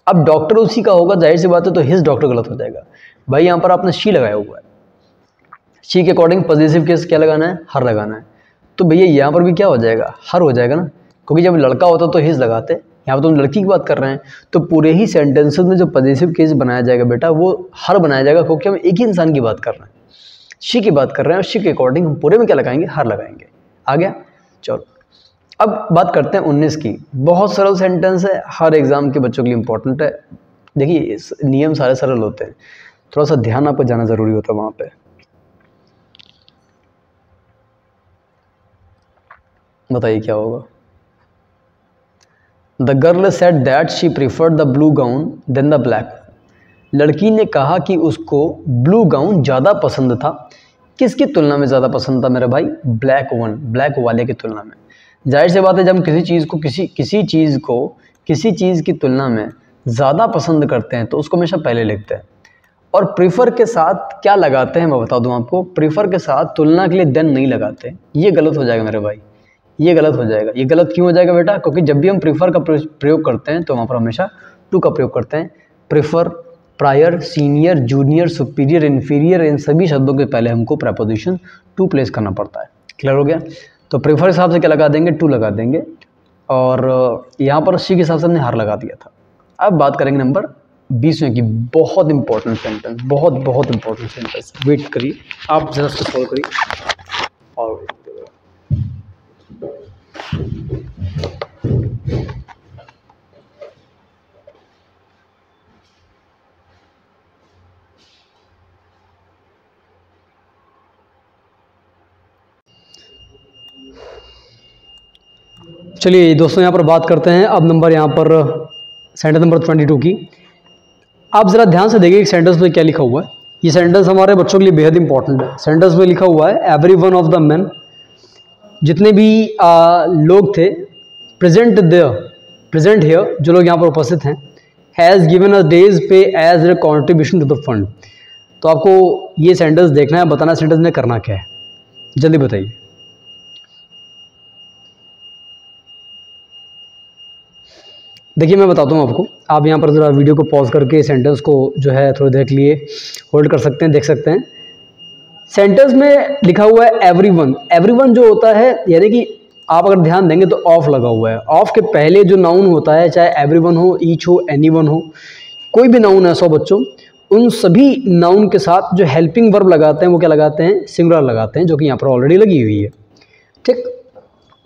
अब डॉक्टर उसी का होगा, जाहिर सी बात है, तो हिज डॉक्टर गलत हो जाएगा। भाई यहाँ पर आपने शी लगाया हुआ है, शी के अकॉर्डिंग पॉजिटिव केस क्या लगाना है, हर लगाना है। तो भैया यहाँ पर भी क्या हो जाएगा, हर हो जाएगा ना, क्योंकि जब लड़का होता तो हिज लगाते, यहाँ पर तो हम लड़की की बात कर रहे हैं। तो पूरे ही सेंटेंसेस में जो पॉजिटिव केस बनाया जाएगा बेटा, वो हर बनाया जाएगा, क्योंकि हम एक ही इंसान की बात कर रहे हैं, शी की बात कर रहे हैं, और शी के अकॉर्डिंग हम पूरे में क्या लगाएंगे, हर लगाएंगे। आ गया, चलो अब बात करते हैं 19 की। बहुत सरल सेंटेंस है, हर एग्जाम के बच्चों के लिए इंपॉर्टेंट है। देखिए नियम सारे सरल होते हैं, थोड़ा सा ध्यान आपको जाना जरूरी होता है वहाँ पे। बताइए क्या होगा। The girl said that she preferred the blue gown than the black. लड़की ने कहा कि उसको ब्लू गाउन ज़्यादा पसंद था। किसकी तुलना में ज़्यादा पसंद था मेरे भाई, ब्लैक वन, ब्लैक वाले की तुलना में। जाहिर सी बात है, जब हम किसी चीज़ को किसी चीज़ की तुलना में ज़्यादा पसंद करते हैं तो उसको हमेशा पहले लिखते हैं। और प्रीफर के साथ क्या लगाते हैं मैं बता दूं आपको, प्रीफर के साथ तुलना के लिए देन नहीं लगाते। ये गलत हो जाएगा मेरे भाई, ये गलत हो जाएगा। ये गलत क्यों हो जाएगा बेटा, क्योंकि जब भी हम प्रीफर का प्रयोग करते हैं तो वहाँ पर हमेशा टू का प्रयोग करते हैं। Prefer, prior, senior, junior, superior, inferior, इन सभी शब्दों के पहले हमको प्रेपोजिशन टू प्लेस करना पड़ता है। क्लियर हो गया। तो प्रीफर के हिसाब से क्या लगा देंगे, टू लगा देंगे, और यहाँ पर सी के हिसाब से हमने हर लगा दिया था। अब बात करेंगे नंबर 20 में की, बहुत इंपॉर्टेंट सेंटेंस, बहुत इंपॉर्टेंट सेंटेंस। वेट करिए, आप जरा से सॉल्व करिए और चलिए दोस्तों यहाँ पर बात करते हैं अब नंबर यहाँ पर सेंटेंस नंबर 22 की। आप ज़रा ध्यान से देखिए सेंटेंस में क्या लिखा हुआ है। ये सेंटेंस हमारे बच्चों के लिए बेहद इंपॉर्टेंट है। सेंटेंस में लिखा हुआ है, every one of the man, जितने भी लोग थे प्रेजेंट हियर, जो लोग यहाँ पर उपस्थित हैं, has given a day's pay as a contribution to the fund. तो आपको ये सेंटेंस देखना है, बताना सेंटेंस में करना क्या है, जल्दी बताइए। देखिए मैं बताता हूँ आपको, आप यहाँ पर ज़रा वीडियो को पॉज करके सेंटेंस को जो है थोड़ी देर के लिए होल्ड कर सकते हैं, देख सकते हैं। सेंटेंस में लिखा हुआ है एवरीवन। एवरीवन जो होता है यानी कि आप अगर ध्यान देंगे तो ऑफ लगा हुआ है। ऑफ के पहले जो नाउन होता है, चाहे एवरीवन हो, ईच हो, एनीवन हो, कोई भी नाउन है 100 बच्चों, उन सभी नाउन के साथ जो हेल्पिंग वर्ब लगाते हैं वो क्या लगाते हैं, सिंगुलर लगाते हैं, जो कि यहाँ पर ऑलरेडी लगी हुई है। ठीक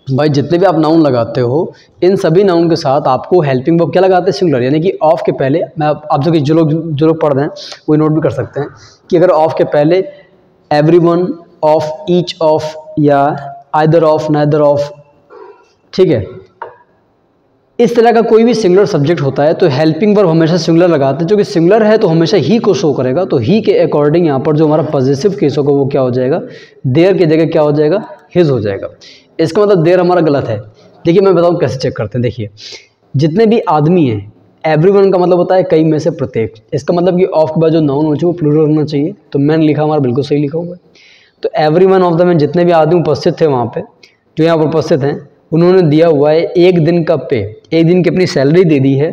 भाई, जितने भी आप नाउन लगाते हो इन सभी नाउन के साथ आपको हेल्पिंग वर्ब क्या लगाते हैं, सिंगुलर। यानी कि ऑफ के पहले, मैं आप जो लोग पढ़ रहे हैं वो नोट भी कर सकते हैं कि अगर ऑफ के पहले एवरीवन, ऑफ, ईच ऑफ, या आइदर ऑफ, नाइदर ऑफ, ठीक है, इस तरह का कोई भी सिंगुलर सब्जेक्ट होता है तो हेल्पिंग वर्ब हमेशा सिंगुलर लगाते हैं। जो कि सिंगुलर है तो हमेशा ही को शो करेगा, तो ही के अकॉर्डिंग यहाँ पर जो हमारा पॉजिटिव केस होगा वो क्या हो जाएगा, देयर की जगह क्या हो जाएगा, हिज हो जाएगा। इसका मतलब देयर हमारा गलत है। देखिए मैं बताऊँ कैसे चेक करते हैं। देखिए जितने भी आदमी हैं, एवरीवन का मतलब होता है कई में से प्रत्येक। इसका मतलब कि ऑफ के बाद जो नाउन होना चाहिए वो प्लूरल होना चाहिए, तो मैंने लिखा हमारा बिल्कुल सही लिखा हुआ है। तो एवरीवन ऑफ द मैन, जितने भी आदमी उपस्थित थे वहाँ पे, जो यहाँ पर उपस्थित हैं, उन्होंने दिया हुआ है एक दिन का पे, एक दिन की अपनी सैलरी दे दी है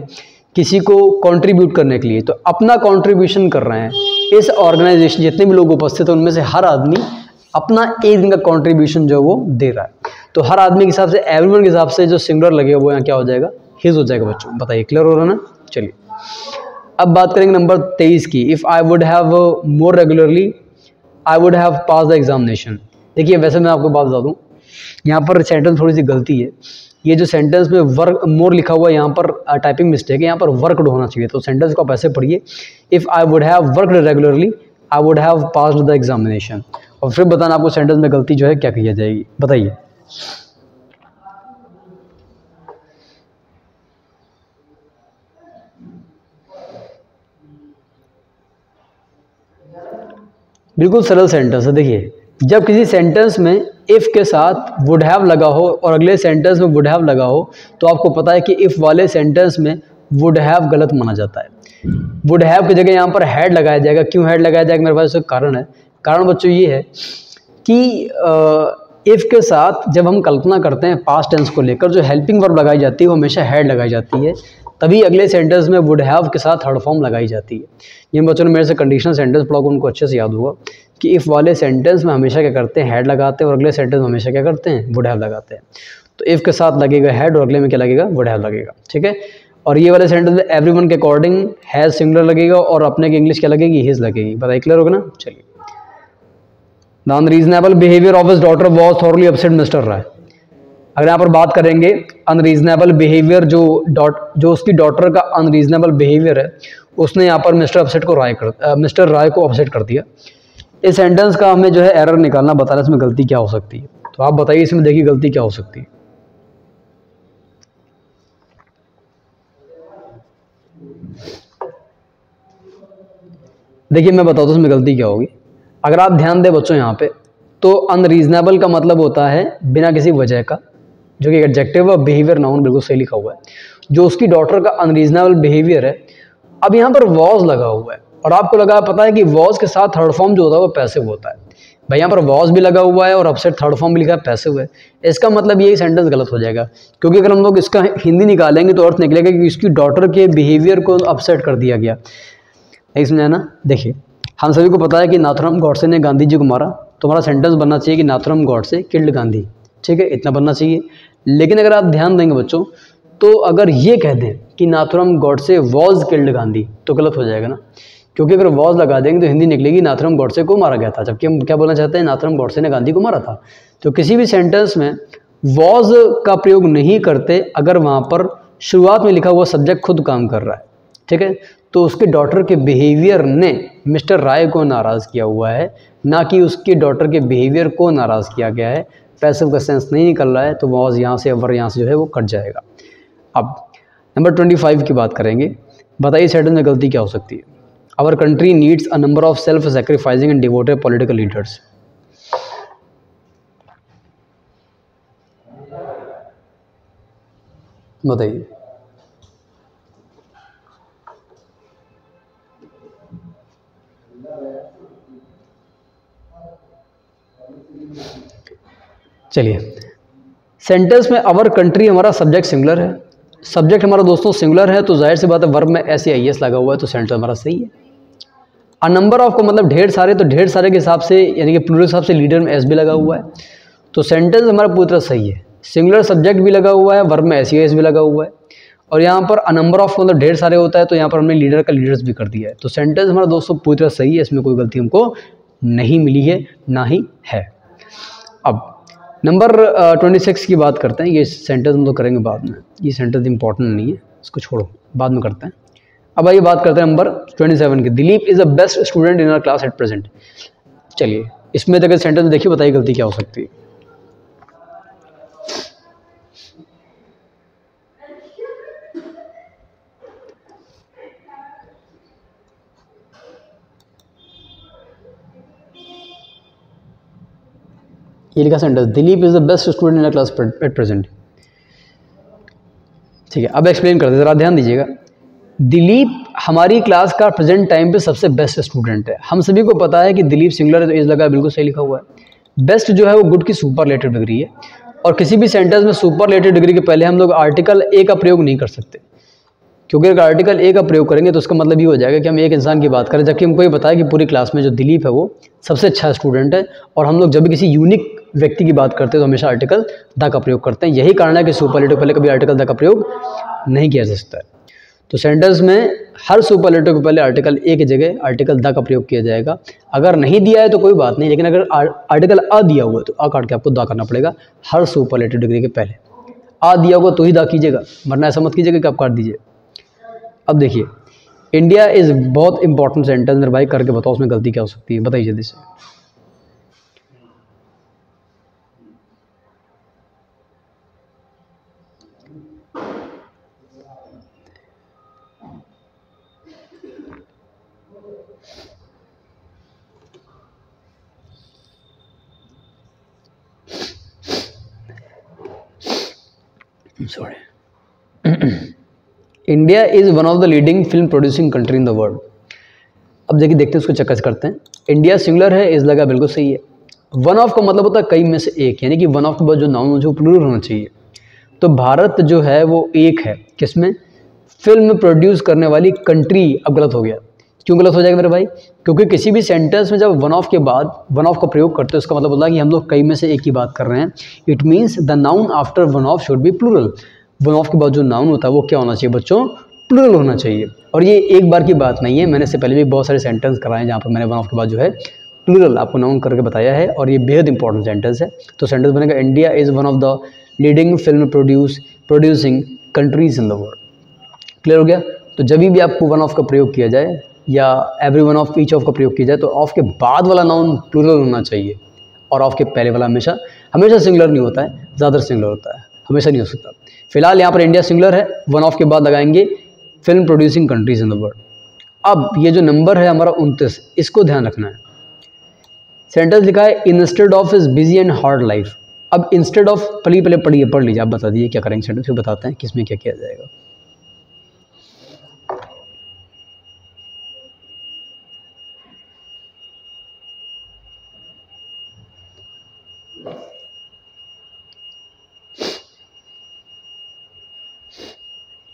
किसी को कंट्रीब्यूट करने के लिए। तो अपना कंट्रीब्यूशन कर रहे हैं इस ऑर्गेनाइजेशन, जितने भी लोग उपस्थित हैं उनमें से हर आदमी अपना एक दिन का कंट्रीब्यूशन जो वो दे रहा है। तो हर आदमी के हिसाब से, एवरीवन के हिसाब से जो सिंगुलर लगे वो यहाँ क्या हो जाएगा, हिज हो जाएगा। बच्चों बताइए, क्लियर हो रहा है ना। चलिए अब बात करेंगे नंबर 23 की। If I would have more regularly I would have pass the examination. देखिए वैसे मैं आपको बात बता दूँ, यहाँ पर सेंटेंस थोड़ी सी गलती है। ये जो सेंटेंस में वर्क मोर लिखा हुआ है यहाँ पर टाइपिंग मिस्टेक है, यहाँ पर वर्कड होना चाहिए। तो सेंटेंस को आप ऐसे पढ़िए, if I would have worked regularly I would have passed the examination. और फिर बताना आपको सेंटेंस में गलती जो है क्या कही जाएगी, बताइए। बिल्कुल सरल सेंटेंस है। देखिए जब किसी सेंटेंस में इफ़ के साथ वुड हैव लगा हो और अगले सेंटेंस में वुड हैव लगा हो, तो आपको पता है कि इफ़ वाले सेंटेंस में वुड हैव गलत माना जाता है। वुड हैव की जगह यहाँ पर हैड लगाया जाएगा। क्यों हैड लगाया जाएगा, मेरे पास इसका कारण है। कारण बच्चों ये है कि इफ़ के साथ जब हम कल्पना करते हैं पास्ट टेंस को लेकर, जो हेल्पिंग वर्ब लगाई जाती है वो हमेशा हैड लगाई जाती है, तभी अगले सेंटेंस में वुड हैव के साथ थर्ड फॉर्म लगाई जाती है। जिन बच्चों ने मेरे से कंडीशनल सेंटेंस पढ़ा उनको अच्छे से याद होगा कि इफ़ वाले सेंटेंस में हमेशा क्या करते हैं, हैड लगाते हैं, और अगले सेंटेंस में हमेशा क्या करते हैं, वुड हैव लगाते हैं। तो इफ़ के साथ लगेगा हैड और अगले में क्या लगेगा, वुड हैव लगेगा। ठीक है, और ये वाले सेंटेंस में एवरीवन के अकॉर्डिंग हैज़ सिंगुलर लगेगा और अपने की इंग्लिश क्या लगेगी, हिज लगेगी। बताइए, क्लियर होगा ना। चलिए, the unreasonable behaviour of his daughter was thoroughly upset mister Rai. अगर यहाँ पर बात करेंगे अनरीजनेबल बिहेवियर, जो उसकी डॉटर का अनरीजनेबल बिहेवियर है, उसने यहाँ पर मिस्टर राय को अपसेट कर दिया। इस सेंटेंस का हमें जो है एरर निकालना, बताना इसमें गलती क्या हो सकती है। तो आप बताइए इसमें, देखिए गलती क्या हो सकती है। देखिए मैं बताता हूँ इसमें गलती क्या होगी। अगर आप ध्यान दें बच्चों यहाँ पे, तो अनरीजनेबल का मतलब होता है बिना किसी वजह का, जो कि एडजेक्टिव और बिहेवियर नाउन, बिल्कुल सही लिखा हुआ है। जो उसकी डॉटर का अनरीजनेबल बिहेवियर है, अब यहाँ पर वॉज लगा हुआ है और आपको लगा पता है कि वॉज के साथ थर्ड फॉर्म जो होता है वो पैसिव होता है। भाई यहाँ पर वॉज भी लगा हुआ है और अपसेट थर्ड फॉर्म भी लिखा है पैसिव है। इसका मतलब ये सेंटेंस गलत हो जाएगा, क्योंकि अगर हम लोग इसका हिंदी निकालेंगे तो अर्थ निकलेगा कि इसकी डॉटर के बिहेवियर को अपसेट कर दिया गया। इसमें है ना, देखिए हम सभी को पता है कि नाथुराम गॉडसे ने गांधी जी को मारा, तो हमारा सेंटेंस बनना चाहिए कि नाथुराम गॉडसे किल्ड गांधी। ठीक है, इतना बनना चाहिए। लेकिन अगर आप ध्यान देंगे बच्चों, तो अगर ये कह दें कि नाथुराम गॉडसे वॉज किल्ड गांधी, तो गलत हो जाएगा ना, क्योंकि अगर वॉज लगा देंगे तो हिंदी निकलेगी नाथुराम गॉडसे को मारा गया था, जबकि हम क्या बोलना चाहते हैं, नाथुराम गॉडसे ने गांधी को मारा था। तो किसी भी सेंटेंस में वॉज का प्रयोग नहीं करते अगर वहाँ पर शुरुआत में लिखा हुआ सब्जेक्ट खुद काम कर रहा है। ठीक है, तो उसके डॉटर के बिहेवियर ने मिस्टर राय को नाराज़ किया हुआ है, ना कि उसकी डॉटर के बिहेवियर को नाराज़ किया गया है। पैसिव का सेंस नहीं निकल रहा है, तो वॉज यहाँ से वर यहाँ से जो है वो कट जाएगा। अब नंबर 25 की बात करेंगे। बताइए सेंटेंस में गलती क्या हो सकती है। Our country needs a number of self sacrificing and devoted political leaders. बताइए। चलिए, सेंटेंस में आवर कंट्री हमारा सब्जेक्ट सिंगुलर है, सब्जेक्ट हमारा दोस्तों सिंगुलर है, तो जाहिर सी बात है वर्ब में एस या एस लगा हुआ है, तो सेंटेंस हमारा सही है। अ नंबर ऑफ को मतलब ढेर सारे, तो ढेर सारे के हिसाब से यानी कि प्लूरल के हिसाब से लीडर में एस भी लगा हुआ है, तो सेंटेंस हमारा पूरी तरह सही है। सिंगुलर सब्जेक्ट भी लगा हुआ है, वर्ब में एस भी लगा हुआ है, और यहाँ पर अ नंबर ऑफ मतलब ढेर सारे होता है, तो यहाँ पर हमने लीडर का लीडर्स भी कर दिया है। तो सेंटेंस हमारा दोस्तों पूरी तरह सही है, इसमें कोई गलती हमको नहीं मिली है, ना ही है। अब नंबर 26 की बात करते हैं। ये सेंटेंस हम तो करेंगे बाद में, ये सेंटेंस इंपॉर्टेंट नहीं है, इसको छोड़ो, बाद में करते हैं। अब आइए बात करते हैं नंबर 27 की। Dilip is the best student in our class at present. चलिए इसमें अगर सेंटेंस देखिए, बताइए गलती क्या हो सकती है। ये लिखा sentence, Dilip is the best student in class at present. ठीक है, अब एक्सप्लेन करते, ज़रा ध्यान दीजिएगा। दिलीप हमारी क्लास का प्रेजेंट टाइम पे सबसे बेस्ट स्टूडेंट है। हम सभी को पता है कि दिलीप सिंगुलर है, तो इस लगा बिल्कुल सही लिखा हुआ है। बेस्ट जो है वो गुड की सुपरलेटिव डिग्री है, और किसी भी सेंटेंस में सुपरलेटिव डिग्री के पहले हम लोग आर्टिकल ए का प्रयोग नहीं कर सकते, क्योंकि अगर आर्टिकल ए का प्रयोग करेंगे तो उसका मतलब ये हो जाएगा कि हम एक इंसान की बात करें, जबकि हमको ये बताया कि पूरी क्लास में जो दिलीप है वो सबसे अच्छा स्टूडेंट है। और हम लोग जब भी किसी यूनिक व्यक्ति की बात करते हैं तो हमेशा आर्टिकल द का प्रयोग करते हैं। यही कारण है कि सुपरलेटिव पहले कभी आर्टिकल द का प्रयोग नहीं किया जा सकता है। तो सेंटेंस में हर सुपरलेटिव के पहले आर्टिकल ए की जगह आर्टिकल द का प्रयोग किया जाएगा। अगर नहीं दिया है तो कोई बात नहीं, लेकिन अगर आर्टिकल अ दिया हुआ है तो अ काट के आपको द करना पड़ेगा हर सुपरलेटिव डिग्री के पहले। आ दिया होगा तो ही द कीजिएगा, वरना ऐसा मत कीजिएगा कि आप काट दीजिए। अब देखिए, इंडिया इज बहुत इंपॉर्टेंट सेंटेंस, मेरे भाई करके बताओ उसमें गलती क्या हो सकती है, बताइए जल्दी से। Sorry. India is one of the leading film producing country in the world. अब देखिए, देखते हैं उसको चक्कर करते हैं। इंडिया सिंगुलर है, इस लगा बिल्कुल सही है। वन ऑफ का मतलब होता है कई में से एक, यानी कि वन ऑफ के बाद जो नाउन हो वो प्लूरल होना चाहिए। तो भारत जो है वो एक है, किसमें? फिल्म प्रोड्यूस करने वाली कंट्री। अब गलत हो गया, क्यों गलत हो जाएगा मेरे भाई? क्योंकि किसी भी सेंटेंस में जब वन ऑफ के बाद वन ऑफ का प्रयोग करते हैं उसका मतलब होता है कि हम लोग कई में से एक की बात कर रहे हैं। It means the noun after one of should be plural. One of के बाद जो नाउन होता है वो क्या होना चाहिए बच्चों? प्लूरल होना चाहिए। और ये एक बार की बात नहीं है, मैंने इससे पहले भी बहुत सारे सेंटेंस कराए हैं जहाँ पर मैंने वन ऑफ के बाद जो है प्लूरल आपको नाउन करके बताया है, और ये बेहद इंपॉर्टेंट सेंटेंस है। तो सेंटेंस बनेगा, India is one of the leading film producing countries in the world. Clear हो गया? तो जब भी आपको वन ऑफ का प्रयोग किया जाए या every one of each of का प्रयोग किया जाए तो ऑफ के बाद वाला नाउन प्लूरल होना चाहिए, और ऑफ के पहले वाला हमेशा सिंगुलर नहीं होता है, ज़्यादा सिंगुलर होता है, हमेशा नहीं हो सकता। फिलहाल यहाँ पर इंडिया सिंगुलर है, वन ऑफ के बाद लगाएंगे film producing countries in the world. अब ये जो नंबर है हमारा 29, इसको ध्यान रखना है। सेंटेंस लिखा है, instead of is busy and hard life. अब इंस्टेड ऑफ पहले पढ़ लीजिए, आप बता दीजिए क्या करेंगे सेंटेंस, फिर बताते हैं किसमें क्या किया जाएगा।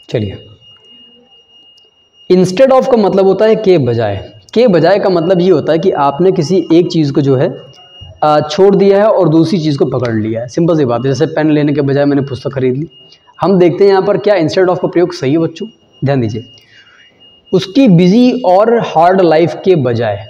चलिए, इंस्टेड ऑफ का मतलब होता है के बजाय। के बजाय का मतलब ये होता है कि आपने किसी एक चीज़ को जो है छोड़ दिया है और दूसरी चीज़ को पकड़ लिया है। सिंपल सी बात है, जैसे पेन लेने के बजाय मैंने पुस्तक खरीद ली। हम देखते हैं यहाँ पर क्या इंस्टेड ऑफ का प्रयोग सही है बच्चों, ध्यान दीजिए। उसकी बिजी और हार्ड लाइफ के बजाय,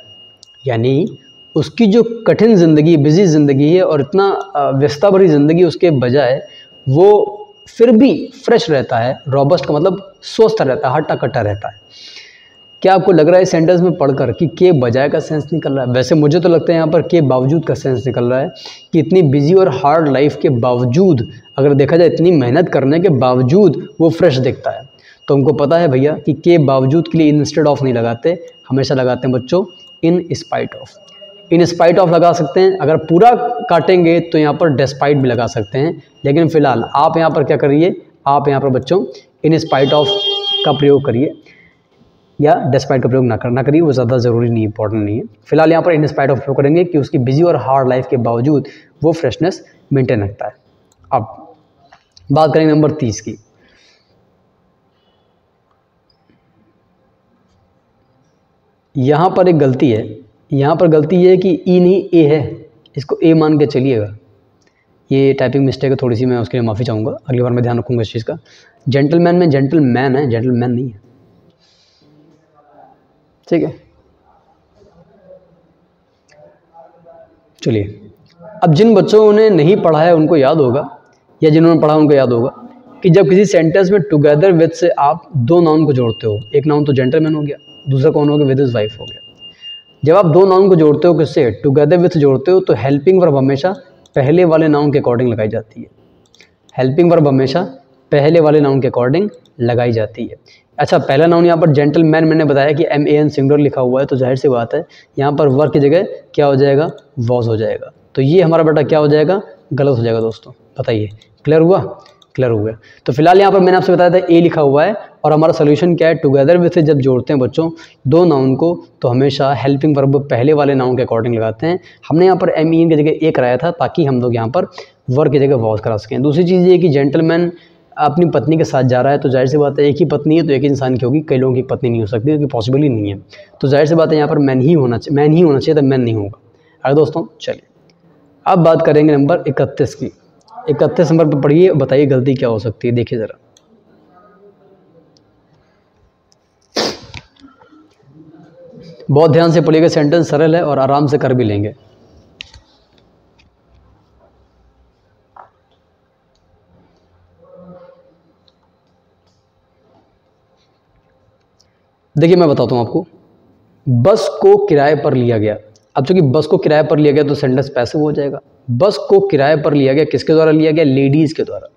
यानी उसकी जो कठिन ज़िंदगी, बिजी ज़िंदगी है और इतना व्यस्तता भरी ज़िंदगी, उसके बजाय वो फिर भी फ्रेश रहता है। रॉबस्ट का मतलब स्वस्थ रहता है, हट्टा कट्टा रहता है। क्या आपको लग रहा है इस सेंटेंस में पढ़कर कि के बजाय का सेंस निकल रहा है? वैसे मुझे तो लगता है यहाँ पर के बावजूद का सेंस निकल रहा है कि इतनी बिजी और हार्ड लाइफ के बावजूद, अगर देखा जाए इतनी मेहनत करने के बावजूद वो फ्रेश दिखता है। तो हमको पता है भैया कि के बावजूद के लिए इंस्टेड ऑफ नहीं लगाते, हमेशा लगाते हैं बच्चों in spite of. In spite of लगा सकते हैं, अगर पूरा काटेंगे तो यहाँ पर डेस्पाइट भी लगा सकते हैं, लेकिन फिलहाल आप यहाँ पर क्या करिए, आप यहाँ पर बच्चों इन स्पाइट ऑफ का प्रयोग करिए, या डेस्पाइट का प्रयोग ना करिए, वो ज़्यादा ज़रूरी नहीं, इंपॉर्टेंट नहीं है। फिलहाल यहाँ पर इन स्पाइट ऑफ प्रयोग करेंगे कि उसकी बिजी और हार्ड लाइफ के बावजूद वो फ्रेशनेस मेंटेन रखता है। अब बात करेंगे नंबर 30 की। यहाँ पर एक गलती है, यहाँ पर गलती ये है कि ई नहीं ए है, इसको ए मान के चलिएगा। ये टाइपिंग मिस्टेक है थोड़ी सी, मैं उसके लिए माफ़ी चाहूँगा, अगली बार मैं ध्यान रखूँगा इस चीज़ का। जेंटलमैन में जेंटलमैन है, जेंटलमैन नहीं है, ठीक है। चलिए, अब जिन बच्चों ने नहीं पढ़ा है उनको याद होगा, या जिन्होंने पढ़ा उनको याद होगा कि जब किसी सेंटेंस में टुगेदर विद से आप दो नाउन को जोड़ते हो, एक नाउन तो जेंटलमैन हो गया, दूसरा कौन हो गया, विद हिज वाइफ हो गया। जब आप दो नाउन को जोड़ते हो किससे, टुगेदर विद जोड़ते हो, तो हेल्पिंग वर्ब हमेशा पहले वाले नाउन के अकॉर्डिंग लगाई जाती है। हेल्पिंग वर्ब हमेशा पहले वाले नाउन के अकॉर्डिंग लगाई जाती है। अच्छा, पहला नाउन यहाँ पर जेंटलमैन मैंने बताया कि MAN सिंगुलर लिखा हुआ है, तो जाहिर सी बात है यहाँ पर वर्ब की जगह क्या हो जाएगा, वॉज हो जाएगा। तो ये हमारा बेटा क्या हो जाएगा, गलत हो जाएगा दोस्तों। बताइए, क्लियर हुआ, क्लियर हो गया। तो फिलहाल यहाँ पर मैंने आपसे बताया था A लिखा हुआ है, और हमारा सोल्यूशन क्या है, टुगेदर विद से जब जोड़ते हैं बच्चों दो नाउन को, तो हमेशा हेल्पिंग वर्ब पहले वाले नाउन के अकॉर्डिंग लगाते हैं। हमने यहाँ पर MEN की जगह A कराया था ताकि हम लोग यहाँ पर वर्ब की जगह वॉज करा सकें। दूसरी चीज़ ये कि जेंटलमैन अपनी पत्नी के साथ जा रहा है, तो जाहिर सी बात है एक ही पत्नी है तो एक ही इंसान की होगी, कई लोगों की पत्नी नहीं हो सकती, क्योंकि पॉसिबल ही नहीं है। तो जाहिर सी बात है यहाँ पर मैन ही होना चाहिए, तो मैन नहीं होगा। अरे दोस्तों चलिए, अब बात करेंगे नंबर 31 की। 31 नंबर पर पढ़िए, बताइए गलती क्या हो सकती है, देखिए ज़रा। बहुत ध्यान से पढ़िएगा, सेंटेंस सरल है और आराम से कर भी लेंगे। देखिए मैं बताता हूँ आपको, बस को किराए पर लिया गया। अब चूंकि बस को किराए पर लिया गया तो सेंटेंस पैसिव हो जाएगा। बस को किराए पर लिया गया, किसके द्वारा लिया गया, लेडीज़ के द्वारा।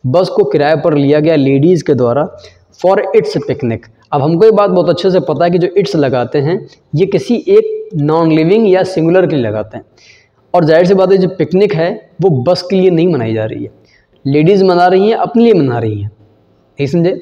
बस को किराए पर लिया गया लेडीज़ के द्वारा फॉर इट्स पिकनिक। अब हमको ये बात बहुत अच्छे से पता है कि जो इट्स लगाते हैं ये किसी एक नॉन लिविंग या सिंगुलर के लिए लगाते हैं, और जाहिर सी बात है जो पिकनिक है वो बस के लिए नहीं मनाई जा रही है, लेडीज़ मना रही हैं, अपने लिए मना रही हैं, नहीं समझे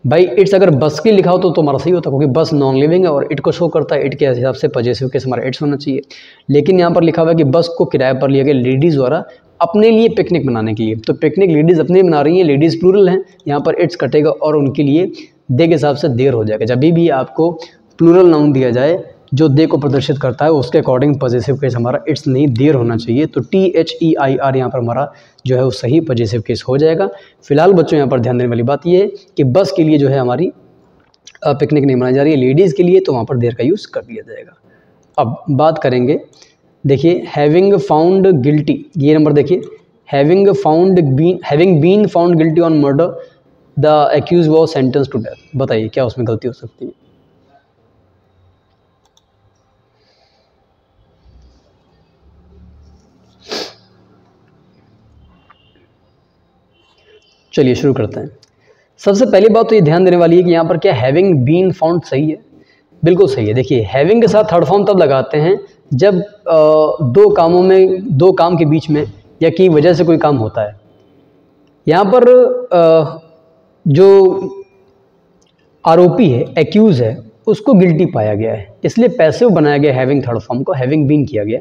भाई। इट्स अगर बस के लिखा हो तो हमारा सही होता, क्योंकि बस नॉन लिविंग है और इट को शो करता है, इट के हिसाब से पॉजेसिव केस हमारा इट्स होना चाहिए। लेकिन यहाँ पर लिखा हुआ है कि बस को किराए पर लिया गया लेडीज़ द्वारा अपने लिए पिकनिक मनाने के लिए, तो पिकनिक लेडीज़ अपने लिए मना रही हैं, लेडीज़ प्लूरल हैं, यहाँ पर इट्स कटेगा और उनके लिए दे के हिसाब से देर हो जाएगा। जब भी आपको प्लूरल नाउन दिया जाए जो दे को प्रदर्शित करता है उसके अकॉर्डिंग पॉजेसिव केस हमारा इट्स नहीं देर होना चाहिए, तो THEIR यहाँ पर हमारा जो है वो सही पॉजेसिव केस हो जाएगा। फिलहाल बच्चों यहाँ पर ध्यान देने वाली बात ये है कि बस के लिए जो है हमारी पिकनिक नहीं मनाई जा रही है, लेडीज़ के लिए, तो वहाँ पर देर का यूज़ कर दिया जाएगा। अब बात करेंगे, देखिए हैविंग फाउंड गिल्टी, ये नंबर देखिए, having been found guilty on murder the accused was sentence to death. बताइए क्या उसमें गलती हो सकती है। चलिए शुरू करते हैं। सबसे पहली बात तो ये ध्यान देने वाली है कि यहाँ पर क्या हैविंग बीन फाउंड सही है, बिल्कुल सही है। देखिए हैविंग के साथ थर्ड फॉर्म तब लगाते हैं जब दो काम के बीच में या की वजह से कोई काम होता है। यहाँ पर जो आरोपी है, एक्यूज है, उसको गिल्टी पाया गया है, इसलिए पैसिव बनाया गया हैविंग थर्ड फॉर्म को, हैविंग बीन किया गया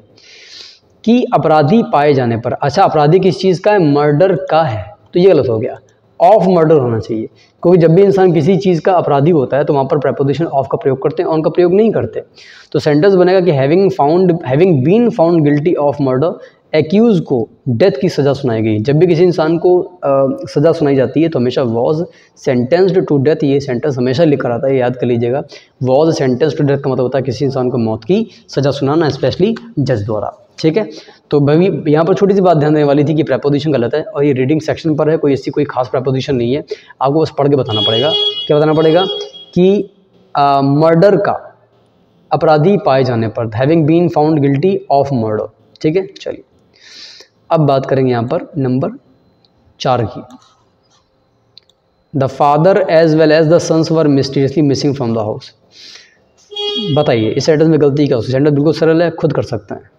कि अपराधी पाए जाने पर। अच्छा, अपराधी किस चीज़ का है, मर्डर का है, तो ये गलत हो गया, ऑफ मर्डर होना चाहिए, क्योंकि जब भी इंसान किसी चीज़ का अपराधी होता है तो वहाँ पर प्रेपोजिशन ऑफ का प्रयोग करते हैं, ऑन का प्रयोग नहीं करते। तो सेंटेंस बनेगा कि having been found guilty of murder, accused को डेथ की सज़ा सुनाई गई। जब भी किसी इंसान को सज़ा सुनाई जाती है तो हमेशा वॉज सेंटेंस्ड टू डेथ, ये सेंटेंस हमेशा लिख कर आता है, याद कर लीजिएगा। वॉज सेंटेंस्ड टू डेथ का मतलब होता है किसी इंसान को मौत की सज़ा सुनाना, स्पेशली जज द्वारा, ठीक है। तो भाई यहाँ पर छोटी सी बात ध्यान देने वाली थी कि प्रेपोजिशन गलत है और ये रीडिंग सेक्शन पर है, कोई ऐसी कोई खास प्रेपोजिशन नहीं है, आपको बस पढ़ के बताना पड़ेगा। क्या बताना पड़ेगा कि मर्डर का, अपराधी पाए जाने पर, having been found guilty of murder, ठीक है। चलिए अब बात करेंगे यहाँ पर नंबर 4 की। The father as well as the sons were mysteriously missing from the house. बताइए इस सेंटेंस में गलती क्या हो सकती है। सेंटेंस बिल्कुल सरल है, खुद कर सकते हैं।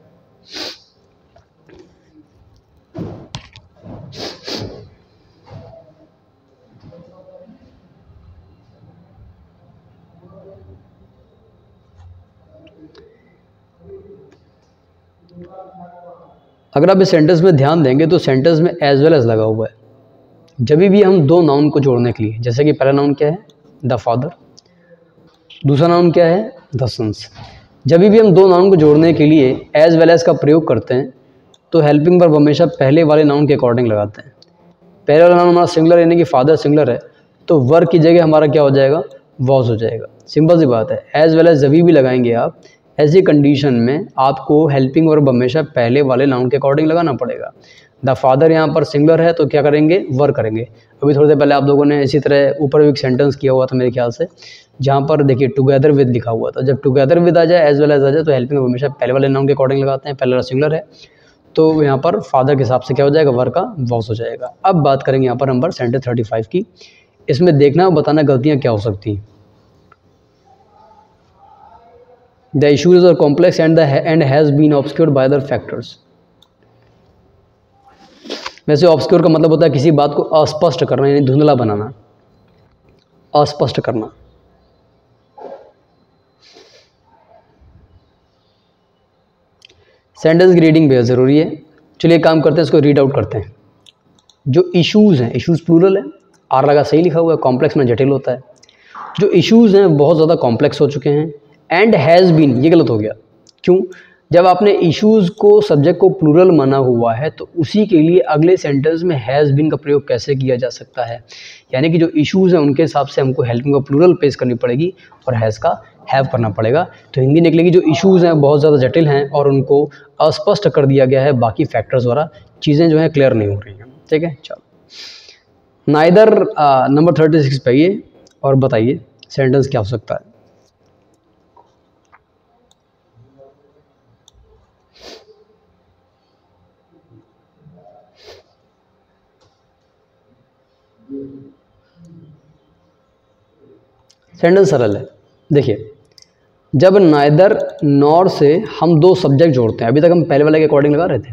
अगर आप इस सेंटेंस में ध्यान देंगे तो सेंटेंस में एज वेल एज लगा हुआ है। जब भी हम दो नाउन को जोड़ने के लिए, जैसे कि पहला नाउन क्या है, द फादर, दूसरा नाउन क्या है, द सन्स, जब भी हम दो नाउन को जोड़ने के लिए एज वेल एज का प्रयोग करते हैं तो हेल्पिंग वर्ब हमेशा पहले वाले नाउन के अकॉर्डिंग लगाते हैं। पहले वाला नाउन हमारा सिंगुलर यानी कि फादर सिंगुलर है, तो वर्ब की जगह हमारा क्या हो जाएगा, वॉज हो जाएगा। सिंपल सी बात है। एज वेल एज जभी भी लगाएंगे आप, ऐसी कंडीशन में आपको हेल्पिंग वर्ब हमेशा पहले वाले नाउन के अकॉर्डिंग लगाना पड़ेगा। द फादर यहाँ पर सिंगुलर है तो क्या करेंगे, वर्ब करेंगे। अभी थोड़ी देर पहले आप लोगों ने इसी तरह ऊपर भी एक सेंटेंस किया हुआ था मेरे ख्याल से, जहाँ पर देखिए टुगेदर विद लिखा हुआ था। जब टुगेदर विद आ जाए, एज वेल एज आ जाए, तो हेल्पिंग वर्ब हमेशा पहले वाले नाउन के अकॉर्डिंग लगाते हैं। पहला सिंगुलर है तो यहाँ पर फादर के हिसाब से क्या हो जाएगा, वर्ब का वॉज हो जाएगा। अब बात करेंगे यहाँ पर नंबर सेंटेंस 35 की। इसमें देखना और बताना गलतियाँ क्या हो सकती हैं। The issues are complex and has been obscured by other factors. वैसे ऑब्सक्योर का मतलब होता है किसी बात को अस्पष्ट करना, यानी धुंधला बनाना, अस्पष्ट करना। सेंटेंस की रीडिंग बेहद ज़रूरी है। चलिए काम करते हैं, इसको रीड आउट करते हैं। जो इश्यूज़ हैं, इश्यूज़ प्लूरल है, आर लगा सही लिखा हुआ है, कॉम्प्लेक्स में जटिल होता है। जो इश्यूज़ हैं बहुत ज़्यादा कॉम्प्लेक्स हो चुके हैं। एंड हैज़ बीन, ये गलत हो गया। क्यों? जब आपने इश्यूज़ को सब्जेक्ट को प्लूरल माना हुआ है तो उसी के लिए अगले सेंटेंस में हैज़ बीन का प्रयोग कैसे किया जा सकता है, यानी कि जो इश्यूज़ हैं उनके हिसाब से हमको हेल्पिंग का प्लूरल पेश करनी पड़ेगी और हैज़ का हैव करना पड़ेगा। तो हिंदी निकलेगी जो इश्यूज़ हैं बहुत ज़्यादा जटिल हैं और उनको अस्पष्ट कर दिया गया है बाकी फैक्टर्स द्वारा, चीज़ें जो हैं क्लियर नहीं हो रही हैं। ठीक है, चलो नाइदर नंबर 36 पे आइए और बताइए सेंटेंस क्या हो सकता है। सेंटेंस सरल है। देखिए, जब नाइदर नॉर से हम दो सब्जेक्ट जोड़ते हैं, अभी तक हम पहले वाले के अकॉर्डिंग लगा रहे थे,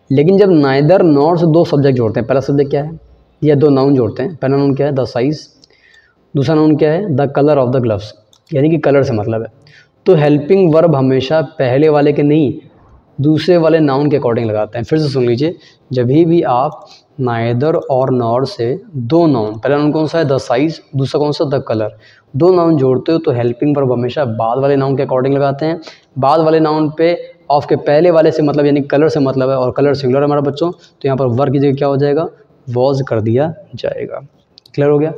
लेकिन जब नाइदर नॉर से दो सब्जेक्ट जोड़ते हैं, पहला सब्जेक्ट क्या है, या दो नाउन जोड़ते हैं। पहला नाउन क्या है, द साइज, दूसरा नाउन क्या है, the colour of the gloves, यानी कि कलर से मतलब है। तो हेल्पिंग वर्ब हमेशा पहले वाले के नहीं दूसरे वाले नाउन के अकॉर्डिंग लगाते हैं। फिर से सुन लीजिए, जब भी आप नाइदर और नॉर से दो नाउन, पहला नाउन कौन सा है, द साइज, दूसरा कौन सा, द कलर, दो नाउन जोड़ते हो तो हेल्पिंग वर्ब हमेशा बाद वाले नाउन के अकॉर्डिंग लगाते हैं। बाद वाले नाउन पे ऑफ के पहले वाले से मतलब यानी कलर से मतलब है, और कलर सिंगुलर है हमारा बच्चों, तो यहाँ पर वर्ब की जगह क्या हो जाएगा, वॉज कर दिया जाएगा। क्लियर हो गया।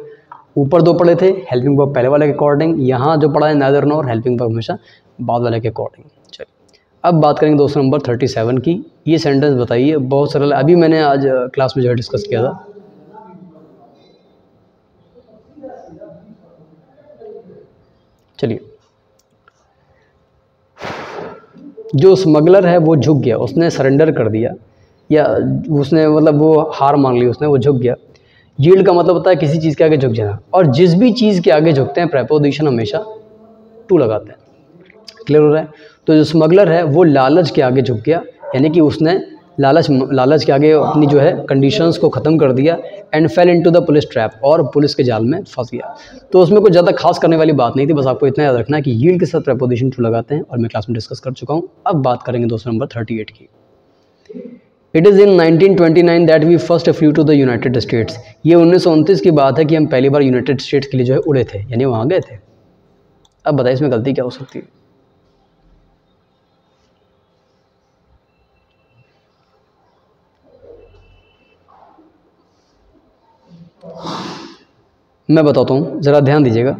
ऊपर दो पढ़े थे हेल्पिंग वर्ब पहले वाले के अकॉर्डिंग, यहाँ जो पढ़ा है नाइदर नॉर, हेल्पिंग वर्ब हमेशा बाद वाले के अकॉर्डिंग। चलिए अब बात करेंगे दोस्तों नंबर 37 की। ये सेंटेंस बताइए, बहुत सरल है, अभी मैंने आज क्लास में जो है डिस्कस किया था। चलिए, जो स्मगलर है वो झुक गया, उसने सरेंडर कर दिया, या उसने मतलब वो हार मान ली, उसने वो झुक गया। यील्ड का मतलब होता है किसी चीज़ के आगे झुक जाना, और जिस भी चीज़ के आगे झुकते हैं प्रेपोजिशन हमेशा टू लगाते हैं। क्लियर हो रहा है। तो जो स्मगलर है वो लालच के आगे झुक गया, यानी कि उसने लालच के आगे अपनी जो है कंडीशंस को ख़त्म कर दिया। And fail into the police trap, और पुलिस के जाल में फंस गया। तो उसमें कुछ ज़्यादा खास करने वाली बात नहीं थी, बस आपको इतना याद रखना है कि यील्ड के साथ प्रेपोजिशन टू लगाते हैं, और मैं क्लास में डिस्कस कर चुका हूँ। अब बात करेंगे दोस्तों नंबर 38 की। It is in 1929 that we first flew to the United States. ये 1929 की बात है कि हम पहली बार यूनाइटेड स्टेट्स के लिए जो है उड़े थे, यानी वहाँ गए थे। अब बताइए इसमें गलती क्या हो सकती है। मैं बताता हूँ, ज़रा ध्यान दीजिएगा।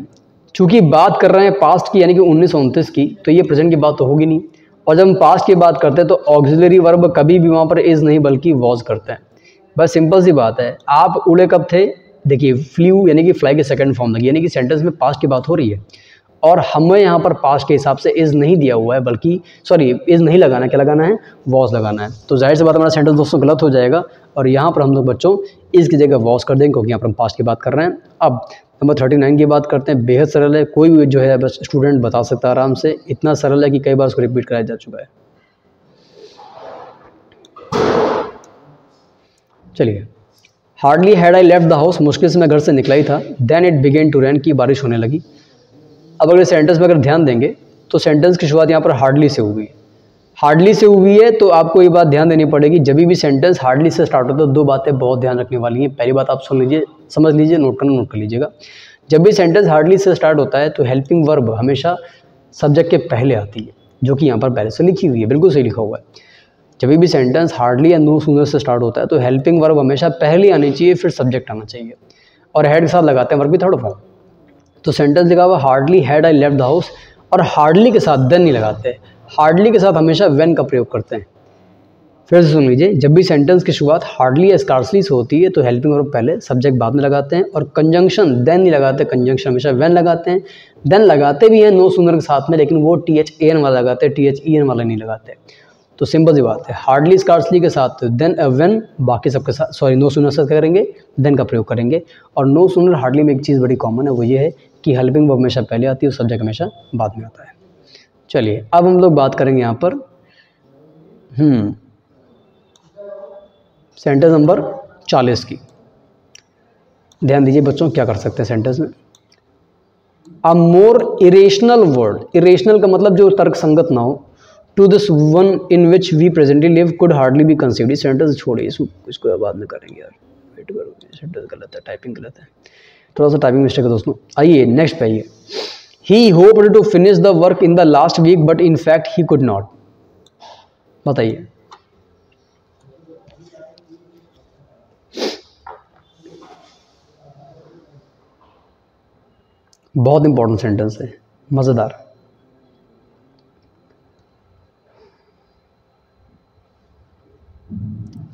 चूँकि बात कर रहे हैं पास्ट की, यानी कि 1929 की, तो ये प्रेजेंट की बात तो होगी नहीं। और जब हम पास्ट की बात करते हैं तो ऑक्सिलरी वर्ब कभी भी वहाँ पर इज़ नहीं बल्कि वॉज करते हैं। बस सिंपल सी बात है। आप उड़े कब थे, देखिए फ्लू यानी कि फ्लाई के सेकंड फॉर्म लगी, यानी कि सेंटेंस में पास्ट की बात हो रही है, और हमें यहाँ पर पास्ट के हिसाब से इज़ नहीं दिया हुआ है, बल्कि सॉरी इज़ नहीं लगाना, क्या लगाना है, वॉज लगाना है। तो जाहिर सी बात हमारा सेंटेंस दोस्तों गलत हो जाएगा, और यहाँ पर हम लोग बच्चों इज़ की जगह वॉज कर देंगे, क्योंकि यहाँ पर हम पास्ट की बात कर रहे हैं। अब नंबर 39 की बात करते हैं। बेहद सरल है, कोई भी जो है बस स्टूडेंट बता सकता है आराम से। इतना सरल है कि कई बार उसको रिपीट कराया जा चुका है। चलिए, hardly had I left the house, मुश्किल से मैं घर से निकला ही था। Then it began to rain, की बारिश होने लगी। अब अगर सेंटेंस में अगर ध्यान देंगे तो सेंटेंस की शुरुआत यहाँ पर हार्डली से हुई। हार्डली से हुई है तो आपको ये बात ध्यान देनी पड़ेगी, जब भी सेंटेंस हार्डली से स्टार्ट होता है दो बातें बहुत ध्यान रखने वाली हैं। पहली बात आप सुन लीजिए, समझ लीजिए, नोट कर लीजिएगा। जब भी सेंटेंस हार्डली से स्टार्ट होता है तो हेल्पिंग वर्ब हमेशा सब्जेक्ट के पहले आती है, जो कि यहाँ पर पहले से लिखी हुई है, बिल्कुल सही लिखा हुआ है। जब भी सेंटेंस हार्डली या नो सूनर से स्टार्ट होता है तो हेल्पिंग वर्ब हमेशा पहले आनी चाहिए, फिर सब्जेक्ट आना चाहिए, और हेड के साथ लगाते हैं वर्ब की थर्ड फॉर्म। तो सेंटेंस लिखा हुआ hardly had I left the house, और हार्डली के साथ देन नहीं लगाते, हार्डली के साथ हमेशा व्हेन का प्रयोग करते हैं। फिर से सुन लीजिए, जब भी सेंटेंस की शुरुआत हार्डली या स्कार्सली से होती है तो हेल्पिंग वर्ब पहले, सब्जेक्ट बाद में लगाते हैं, और कंजंक्शन देन नहीं लगाते, कंजंक्शन हमेशा व्हेन लगाते हैं। देन लगाते भी हैं नो सूनर के साथ में, लेकिन वो THAN वाला लगाते हैं, THEN वाला नहीं लगाते। तो सिंपल सी बात है, हार्डली स्कार्सली के साथ देन व्हेन, बाकी सबके साथ सॉरी नो सूनर से करेंगे, देन का प्रयोग करेंगे। और नो सूनर हार्डली में एक चीज़ बड़ी कॉमन है, वो ये है कि हेल्पिंग वर्ब हमेशा पहले आती है और सब्जेक्ट हमेशा बाद में आता है। चलिए अब हम लोग बात करेंगे यहाँ पर सेंटेंस नंबर 40 की। ध्यान दीजिए बच्चों, क्या कर सकते हैं सेंटेंस में। A more irrational word, irrational का मतलब जो तर्क संगत ना हो, to this one in which we presently live could hardly be conceived. Sentence छोड़िए, इसको बाद में करेंगे यार, वेट करो, सेंटेंस गलत है, टाइपिंग गलत है, थोड़ा सा टाइपिंग मिस्टेक है दोस्तों। आइए नेक्स्ट पे आइए। He hoped to finish the work in the last week but in fact he could not. बताइए, बहुत इंपॉर्टेंट सेंटेंस है, मजेदार।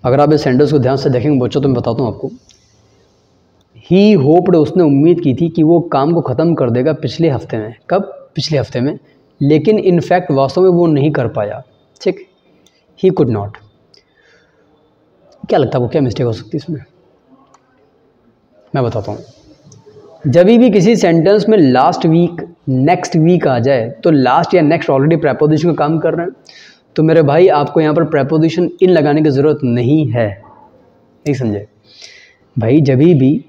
अगर आप इस सेंटेंस को ध्यान से देखेंगे बच्चों तो मैं बताता हूँ आपको। ही होप्ड, उसने उम्मीद की थी कि वो काम को ख़त्म कर देगा पिछले हफ्ते में। कब? पिछले हफ्ते में। लेकिन इनफैक्ट वास्तव में वो नहीं कर पाया। ठीक, ही कुड नॉट। क्या लगता है आपको, क्या मिस्टेक हो सकती है इसमें? मैं बताता हूँ। जब भी किसी सेंटेंस में लास्ट वीक, नेक्स्ट वीक आ जाए तो लास्ट या नेक्स्ट ऑलरेडी प्रेपोजिशन का काम कर रहे हैं, तो मेरे भाई आपको यहाँ पर प्रेपोजिशन इन लगाने की ज़रूरत नहीं है। नहीं समझे भाई? जब भी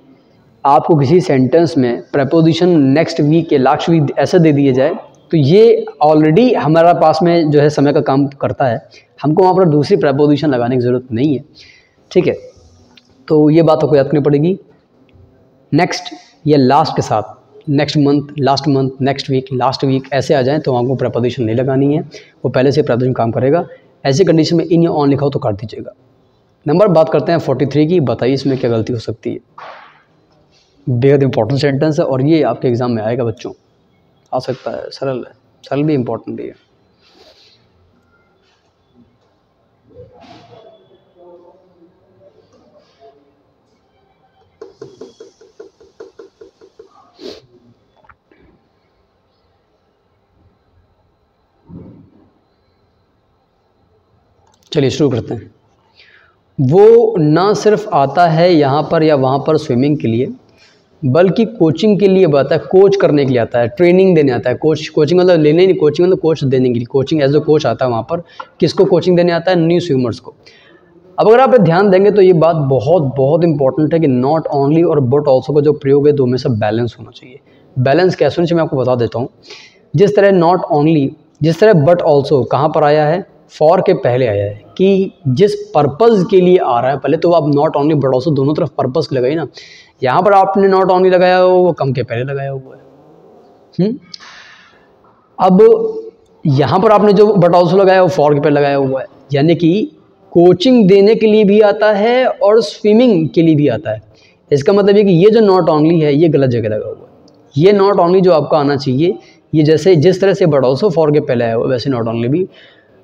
आपको किसी सेंटेंस में प्रेपोजिशन नेक्स्ट वीक या लास्ट वीक ऐसा दे दिया जाए तो ये ऑलरेडी हमारा पास में जो है समय का काम करता है, हमको वहाँ पर दूसरी प्रेपोजिशन लगाने की ज़रूरत नहीं है। ठीक है, तो ये बात आपको याद करनी पड़ेगी। नेक्स्ट या लास्ट के साथ, next month, last month, next week, last week ऐसे आ जाएं तो आपको प्रेपोजिशन नहीं लगानी है, वो पहले से प्रेपोजिशन काम करेगा। ऐसी कंडीशन में इन या ऑन लिखा हो तो काट दीजिएगा। नंबर बात करते हैं 43 की। बताइए इसमें क्या गलती हो सकती है। बेहद इंपॉर्टेंट सेंटेंस है और ये आपके एग्जाम में आएगा बच्चों, आ सकता है, सरल है, सरल भी इंपॉर्टेंट भी है। चलिए शुरू करते हैं। वो ना सिर्फ आता है यहाँ पर या वहाँ पर स्विमिंग के लिए, बल्कि कोचिंग के लिए आता है, कोच करने के लिए आता है, ट्रेनिंग देने आता है। कोचिंग मतलब लेने नहीं, कोचिंग मतलब कोच देने के लिए, कोचिंग एज अ कोच आता है वहाँ पर। किसको कोचिंग देने आता है? न्यू स्विमर्स को। अब अगर आप ध्यान देंगे तो ये बात बहुत बहुत इंपॉर्टेंट है कि नॉट ओनली और बट ऑल्सो का जो प्रयोग है दो में से बैलेंस होना चाहिए। बैलेंस कैसे होना चाहिए मैं आपको बता देता हूँ। जिस तरह नॉट ओनली, जिस तरह बट ऑल्सो कहाँ पर आया है? फॉर के पहले आया है, कि जिस पर्पज़ के लिए आ रहा है पहले, तो आप नॉट ओनली बट ऑल्सो दोनों तरफ पर्पज़ लगाई ना। यहाँ पर आपने नॉट ओनली लगाया हो, वो कम के पहले लगाया हुआ है। अब यहाँ पर आपने जो बट ऑल्सो लगाया वो फॉर के पहले लगाया हुआ है, यानी कि कोचिंग देने के लिए भी आता है और स्विमिंग के लिए भी आता है। इसका मतलब ये कि ये जो नॉट ओनली है ये गलत जगह लगा हुआ है। ये नॉट ओनली जो आपका आना चाहिए, ये जैसे जिस तरह से बट ऑल्सो फॉर के पहले आया हुआ वैसे नॉट ओनली भी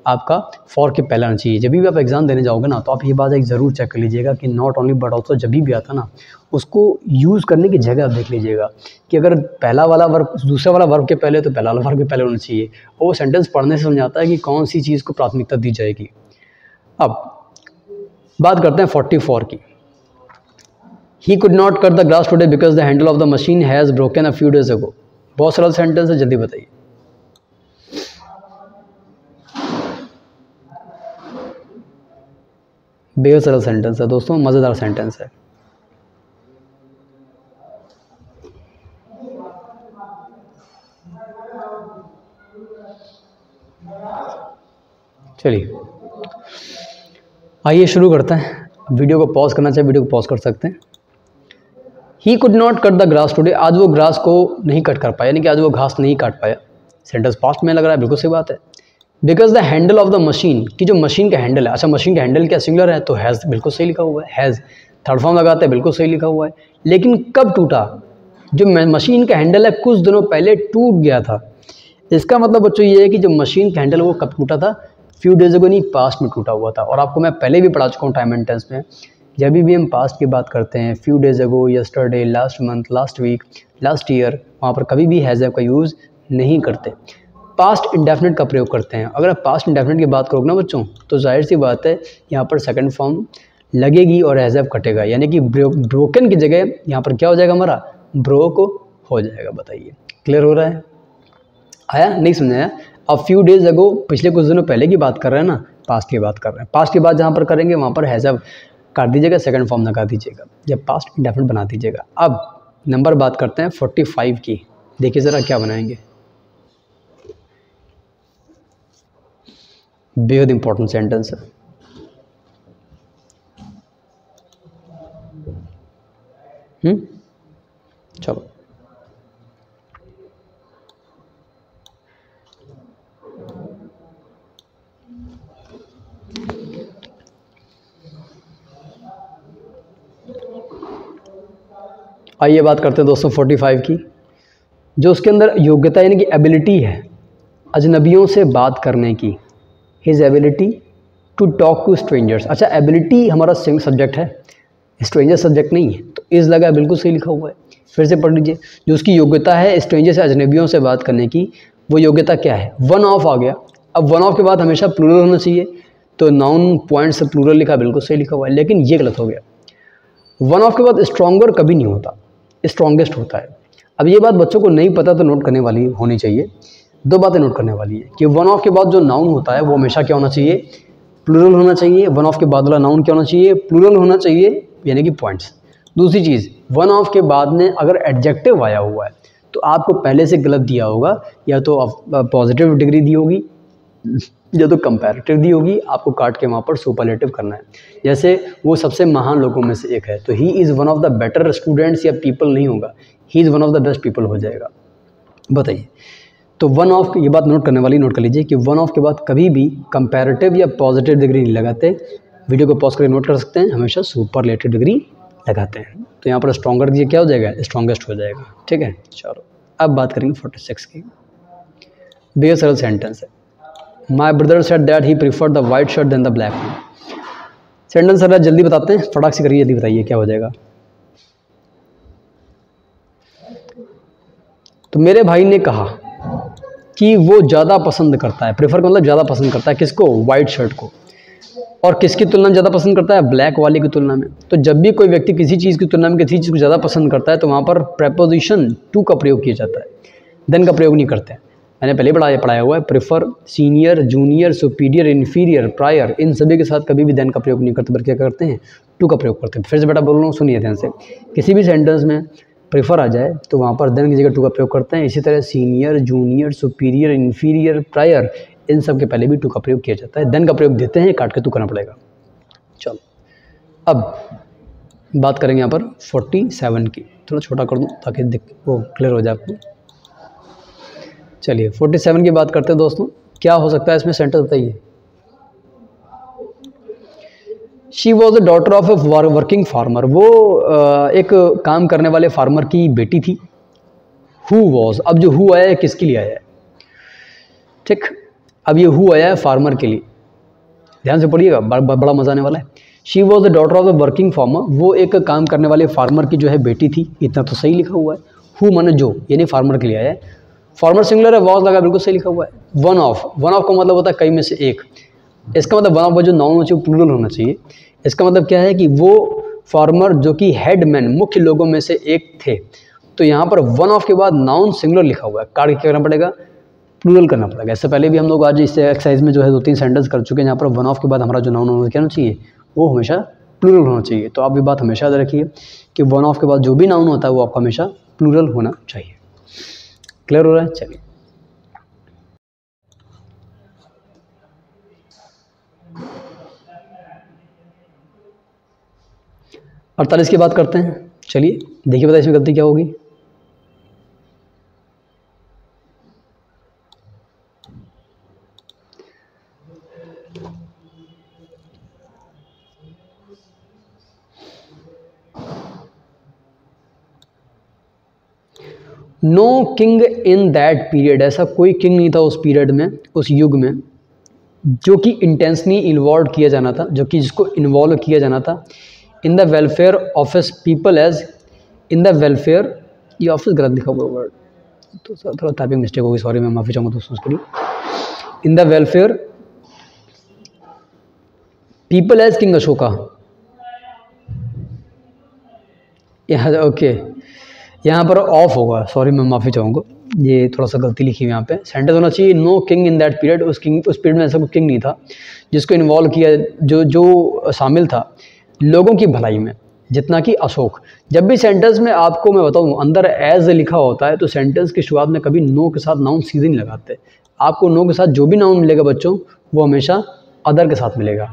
आपका फॉर के पहले आना चाहिए। जब भी आप एग्जाम देने जाओगे ना तो आप ये बात एक ज़रूर चेक कर लीजिएगा कि नॉट ओनली बट ऑल्सो जब भी आता ना, उसको यूज़ करने की जगह आप देख लीजिएगा कि अगर पहला वाला वर्ब दूसरा वाला वर्ब के पहले तो पहला वाला वर्ब के पहले होना चाहिए। और वो सेंटेंस पढ़ने से समझ आता है कि कौन सी चीज़ को प्राथमिकता दी जाएगी। अब बात करते हैं 44 की। ही could not cut the grass today because the handle of the machine has broken a few days अगो। बहुत सरल सेंटेंस है, जल्दी बताइए। बेहद सरल सेंटेंस है दोस्तों, मज़ेदार सेंटेंस है। चलिए आइए शुरू करते हैं। वीडियो को पॉज करना चाहिए, वीडियो को पॉज कर सकते हैं। ही could not cut the grass today, आज वो ग्रास को नहीं कट कर पाया, यानी कि आज वो घास नहीं काट पाया। सेंटेंस पास्ट में लग रहा है, बिल्कुल सही बात है। Because the handle of the machine, कि जो मशीन का हैंडल है, अच्छा मशीन का हैंडल क्या सिंगुलर है, तो हैज़ बिल्कुल सही लिखा हुआ है, हैज़ थर्ड फॉर्म लगाते हैं, बिल्कुल सही लिखा हुआ है। लेकिन कब टूटा, जो मशीन का हैंडल है कुछ दिनों पहले टूट गया था। इसका मतलब बच्चों ये है कि जो मशीन का हैंडल वो कब टूटा था, फ्यू डेज अगो, नहीं पास्ट में टूटा हुआ था। और आपको मैं पहले भी पढ़ा चुका हूँ टाइम एंड टेंस में, जब भी हम पास्ट की बात करते हैं, few days ago, yesterday, last month, last week, last year, वहाँ पर कभी भी हैज़ का यूज़ नहीं करते, पास्ट इंडेफिनिट का प्रयोग करते हैं। अगर आप पास्ट इंडेफिनिट की बात करोगे ना बच्चों, तो जाहिर सी बात है यहाँ पर सेकंड फॉर्म लगेगी और हैज़ कटेगा, यानी कि ब्रोकन की जगह यहाँ पर क्या हो जाएगा, हमारा ब्रोक हो जाएगा। बताइए क्लियर हो रहा है, आया नहीं समझाया? अब फ्यू डेज अगो पिछले कुछ दिनों पहले की बात कर रहे हैं ना, पास्ट की बात कर रहे हैं। पास्ट की बात जहाँ पर करेंगे वहाँ पर हैज़ काट दीजिएगा, सेकंड फॉर्म लगा दीजिएगा, या पास्ट इंडेफिनिट बना दीजिएगा। अब नंबर बात करते हैं 45 की, देखिए ज़रा क्या बनाएंगे, बेहद इंपॉर्टेंट सेंटेंस है। चलो आइए बात करते हैं दोस्तों 45 की, जो उसके अंदर योग्यता यानी कि एबिलिटी है अजनबियों से बात करने की, his ability to talk to strangers. अच्छा एबिलिटी हमारा सिंग सब्जेक्ट है, स्ट्रेंजर सब्जेक्ट नहीं है, तो इस लगा बिल्कुल सही लिखा हुआ है। फिर से पढ़ लीजिए, जो उसकी योग्यता है स्ट्रेंजर से अजनबियों से बात करने की, वो योग्यता क्या है, वन ऑफ आ गया। अब वन ऑफ के बाद हमेशा प्लूरल होना चाहिए, तो नाउन पॉइंट से प्लूरल लिखा, बिल्कुल सही लिखा हुआ है, लेकिन ये गलत हो गया। वन ऑफ के बाद स्ट्रॉन्गर कभी नहीं होता, स्ट्रॉन्गेस्ट होता है। अब ये बात बच्चों को नहीं पता तो नोट करने वाली होनी चाहिए, दो बातें नोट करने वाली है कि वन ऑफ के बाद जो नाउन होता है वो हमेशा क्या होना चाहिए, प्लूरल होना चाहिए। वन ऑफ के बाद वाला नाउन क्या होना चाहिए, प्लूरल होना चाहिए, यानी कि पॉइंट्स। दूसरी चीज़, वन ऑफ के बाद में अगर एडजेक्टिव आया हुआ है तो आपको पहले से गलत दिया होगा, या तो पॉजिटिव डिग्री दी होगी या तो कंपैरेटिव दी होगी, आपको काट के वहाँ पर सुपरलेटिव करना है। जैसे वो सबसे महान लोगों में से एक है, तो he is one of the better students या पीपल नहीं होगा, he is one of the best people हो जाएगा। बताइए, तो वन ऑफ, ये बात नोट करने वाली, नोट कर लीजिए कि वन ऑफ के बाद कभी भी कंपैरेटिव या पॉजिटिव डिग्री नहीं लगाते। वीडियो को पॉज करके नोट कर सकते हैं, हमेशा सुपरलेटिव डिग्री लगाते हैं। तो यहाँ पर स्ट्रॉन्गर ये क्या हो जाएगा, स्ट्रॉन्गेस्ट हो जाएगा। ठीक है, चलो अब बात करेंगे 46 की। बेहद सरल सेंटेंस है, my brother said that he preferred the white shirt than the black one. Sentence sir जल्दी बताते हैं, फटाक से करिए, जल्दी बताइए क्या हो जाएगा। तो मेरे भाई ने कहा कि वो ज़्यादा पसंद करता है, प्रेफर का मतलब ज़्यादा पसंद करता है किसको, वाइट शर्ट को, और किसकी तुलना में ज़्यादा पसंद करता है, ब्लैक वाले की तुलना में। तो जब भी कोई व्यक्ति किसी चीज़ की तुलना में किसी चीज़ को ज़्यादा पसंद करता है तो वहाँ पर प्रेपोजिशन टू का प्रयोग किया जाता है, देन का प्रयोग नहीं करते हैं। मैंने पहले पढ़ाया हुआ है, prefer, senior, junior, superior, inferior, prior, इन सभी के साथ कभी भी देन का प्रयोग नहीं करते, बल्कि क्या करते हैं, टू का प्रयोग करते हैं। फिर से बेटा बोल रहा हूँ, सुनिए ध्यान से, किसी भी सेंटेंस में प्रेफर आ जाए तो वहाँ पर देन की जगह टू का प्रयोग करते हैं। इसी तरह senior, junior, superior, inferior, prior, इन सब के पहले भी टू का प्रयोग किया जाता है, देन का प्रयोग देते हैं, काट के टू करना पड़ेगा। चलो अब बात करेंगे यहाँ पर 47 की, थोड़ा छोटा कर दूँ ताकि वो क्लियर हो जाए आपको। चलिए 47 की बात करते हैं दोस्तों, क्या हो सकता है इसमें सेंटेंस बताइए। She was the daughter of a working farmer, वो एक काम करने वाले फार्मर की बेटी थी। हु वॉज, अब जो हु आया है किसके लिए आया है, ठीक, अब ये हु आया है फार्मर के लिए, ध्यान से पढ़िएगा, बड़ा मजा आने वाला है। She was the daughter of the working farmer, वो एक काम करने वाले फार्मर की जो है बेटी थी, इतना तो सही लिखा हुआ है। हु माने जो, यानी फार्मर के लिए आया है, फार्मर सिंगुलर है, वॉज लगा, बिल्कुल सही लिखा हुआ है। वन ऑफ, वन ऑफ का मतलब होता है कई में से एक, इसका मतलब वन ऑफ जो नाउन होना चाहिए प्लूरल होना चाहिए। इसका मतलब क्या है कि वो फार्मर जो कि हेडमैन, मुख्य लोगों में से एक थे, तो यहाँ पर वन ऑफ के बाद नाउन सिंगुलर लिखा हुआ है, काट के क्या करना पड़ेगा, प्लूरल करना पड़ेगा। इससे पहले भी हम लोग आज इस एक्सरसाइज में जो है 2-3 सेंटेंस कर चुके हैं, जहाँ पर वन ऑफ के बाद हमारा जो नाउन होना चाहिए वो हमेशा प्लूरल होना चाहिए। तो आप ये बात हमेशा याद रखिए कि वन ऑफ के बाद जो भी नाउन होता है वो आपका हमेशा प्लूरल होना चाहिए। क्लियर हो रहा है, चलिए 48 की बात करते हैं। चलिए देखिए बताइए इसमें गलती क्या होगी। No king in that period, ऐसा कोई किंग नहीं था उस पीरियड में, उस युग में, जो कि इंटेंसली इन्वॉल्व किया जाना था, जो कि जिसको इन्वॉल्व किया जाना था in the welfare of his people as in the welfare, ये ऑफिस गलत लिखा हुआ वर्ड, तो थोड़ा टाइपिंग मिस्टेक होगी, सॉरी, मैं माफ़ी चाहूँगा दोस्तों उसके लिए। In the welfare people as king Ashoka, यहाँ ओके, यहाँ पर ऑफ होगा, सॉरी, मैं माफ़ी चाहूँगा, ये थोड़ा सा गलती लिखी हुई यहाँ पे, सेंटेंस होना चाहिए no king in that period, उस पीरियड में ऐसा कोई किंग नहीं था जिसको इन्वॉल्व किया, जो शामिल था लोगों की भलाई में जितना कि अशोक। जब भी सेंटेंस में आपको मैं बताऊँ अंदर एज लिखा होता है तो सेंटेंस की शुरुआत में कभी नो के साथ नाउन सीधे नहीं लगाते। आपको नो के साथ जो भी नाउन मिलेगा बच्चों वो हमेशा अदर के साथ मिलेगा,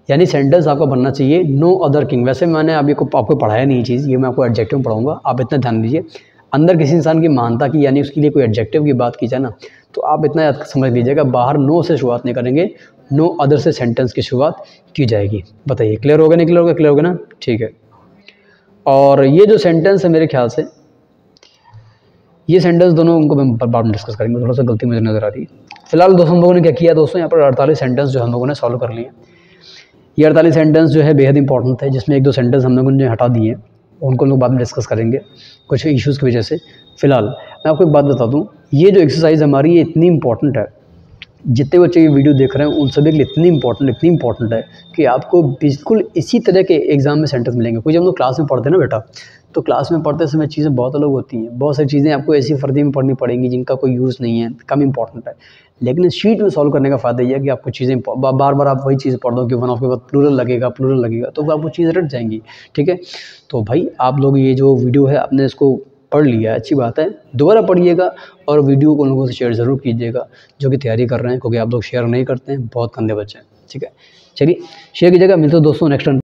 यानी सेंटेंस आपका बनना चाहिए नो अदर किंग। वैसे मैंने अभी आपको पढ़ाया नहीं चीज़, ये मैं आपको एडजेक्टिव में पढ़ाऊंगा, आप इतना ध्यान दीजिए। अंदर किसी इंसान की महानता की यानी उसके लिए कोई एडजेक्टिव की बात की जाए ना तो आप इतना याद समझ लीजिएगा, बाहर नो से शुरुआत नहीं करेंगे, नो अदर से सेंटेंस की शुरुआत की जाएगी। बताइए क्लियर हो गया नहीं क्लियर हो गया? क्लियर हो गया ना, ठीक है। और ये जो सेंटेंस है मेरे ख्याल से ये सेंटेंस दोनों उनको मैं बाद में डिस्कस करेंगे, थोड़ा सा गलती मुझे नज़र आ रही है। फिलहाल दोस्तों हम लोगों ने क्या किया दोस्तों, यहाँ पर 48 सेंटेंस जो हम लोगों ने सॉल्व कर लिए। ये 48 सेंटेंस जो है बेहद इंपॉर्टेंट है, जिसमें एक दो सेंटेंस हम लोगों ने हटा दिए, उनको हम लोग बाद में डिस्कस करेंगे कुछ इश्यूज़ की वजह से। फिलहाल मैं आपको एक बात बता दूँ, ये जो एक्सरसाइज हमारी ये इतनी इंपॉर्टेंट है, जितने बच्चे ये वीडियो देख रहे हैं उन सभी के लिए इतनी इंपॉर्टेंट है कि आपको बिल्कुल इसी तरह के एग्जाम में सेंटेंस मिलेंगे। कुछ हम लोग क्लास में पढ़ते हैं ना बेटा, तो क्लास में पढ़ते समय चीज़ें बहुत अलग होती हैं, बहुत सारी चीज़ें आपको ऐसी फर्जी में पढ़नी पड़ेंगी जिनका कोई यूज़ नहीं है, कम इंपॉर्टेंट है। लेकिन शीट में सॉल्व करने का फ़ायदा ये है कि आपको चीज़ें बार बार आप वही चीज़ पढ़ दो कि वन आपके बाद प्लूरल लगेगा तो आपको चीज़ें रट जाएंगी, ठीक है। तो भाई आप लोग ये जो वीडियो है आपने इसको पढ़ लिया, अच्छी बात है, दोबारा पढ़िएगा और वीडियो को लोगों से शेयर ज़रूर कीजिएगा जो कि तैयारी कर रहे हैं, क्योंकि आप लोग शेयर नहीं करते हैं, बहुत गंदे बच्चे हैं, ठीक है। चलिए शेयर कीजिएगा, मिलते हैं दोस्तों नेक्स्ट टाइम।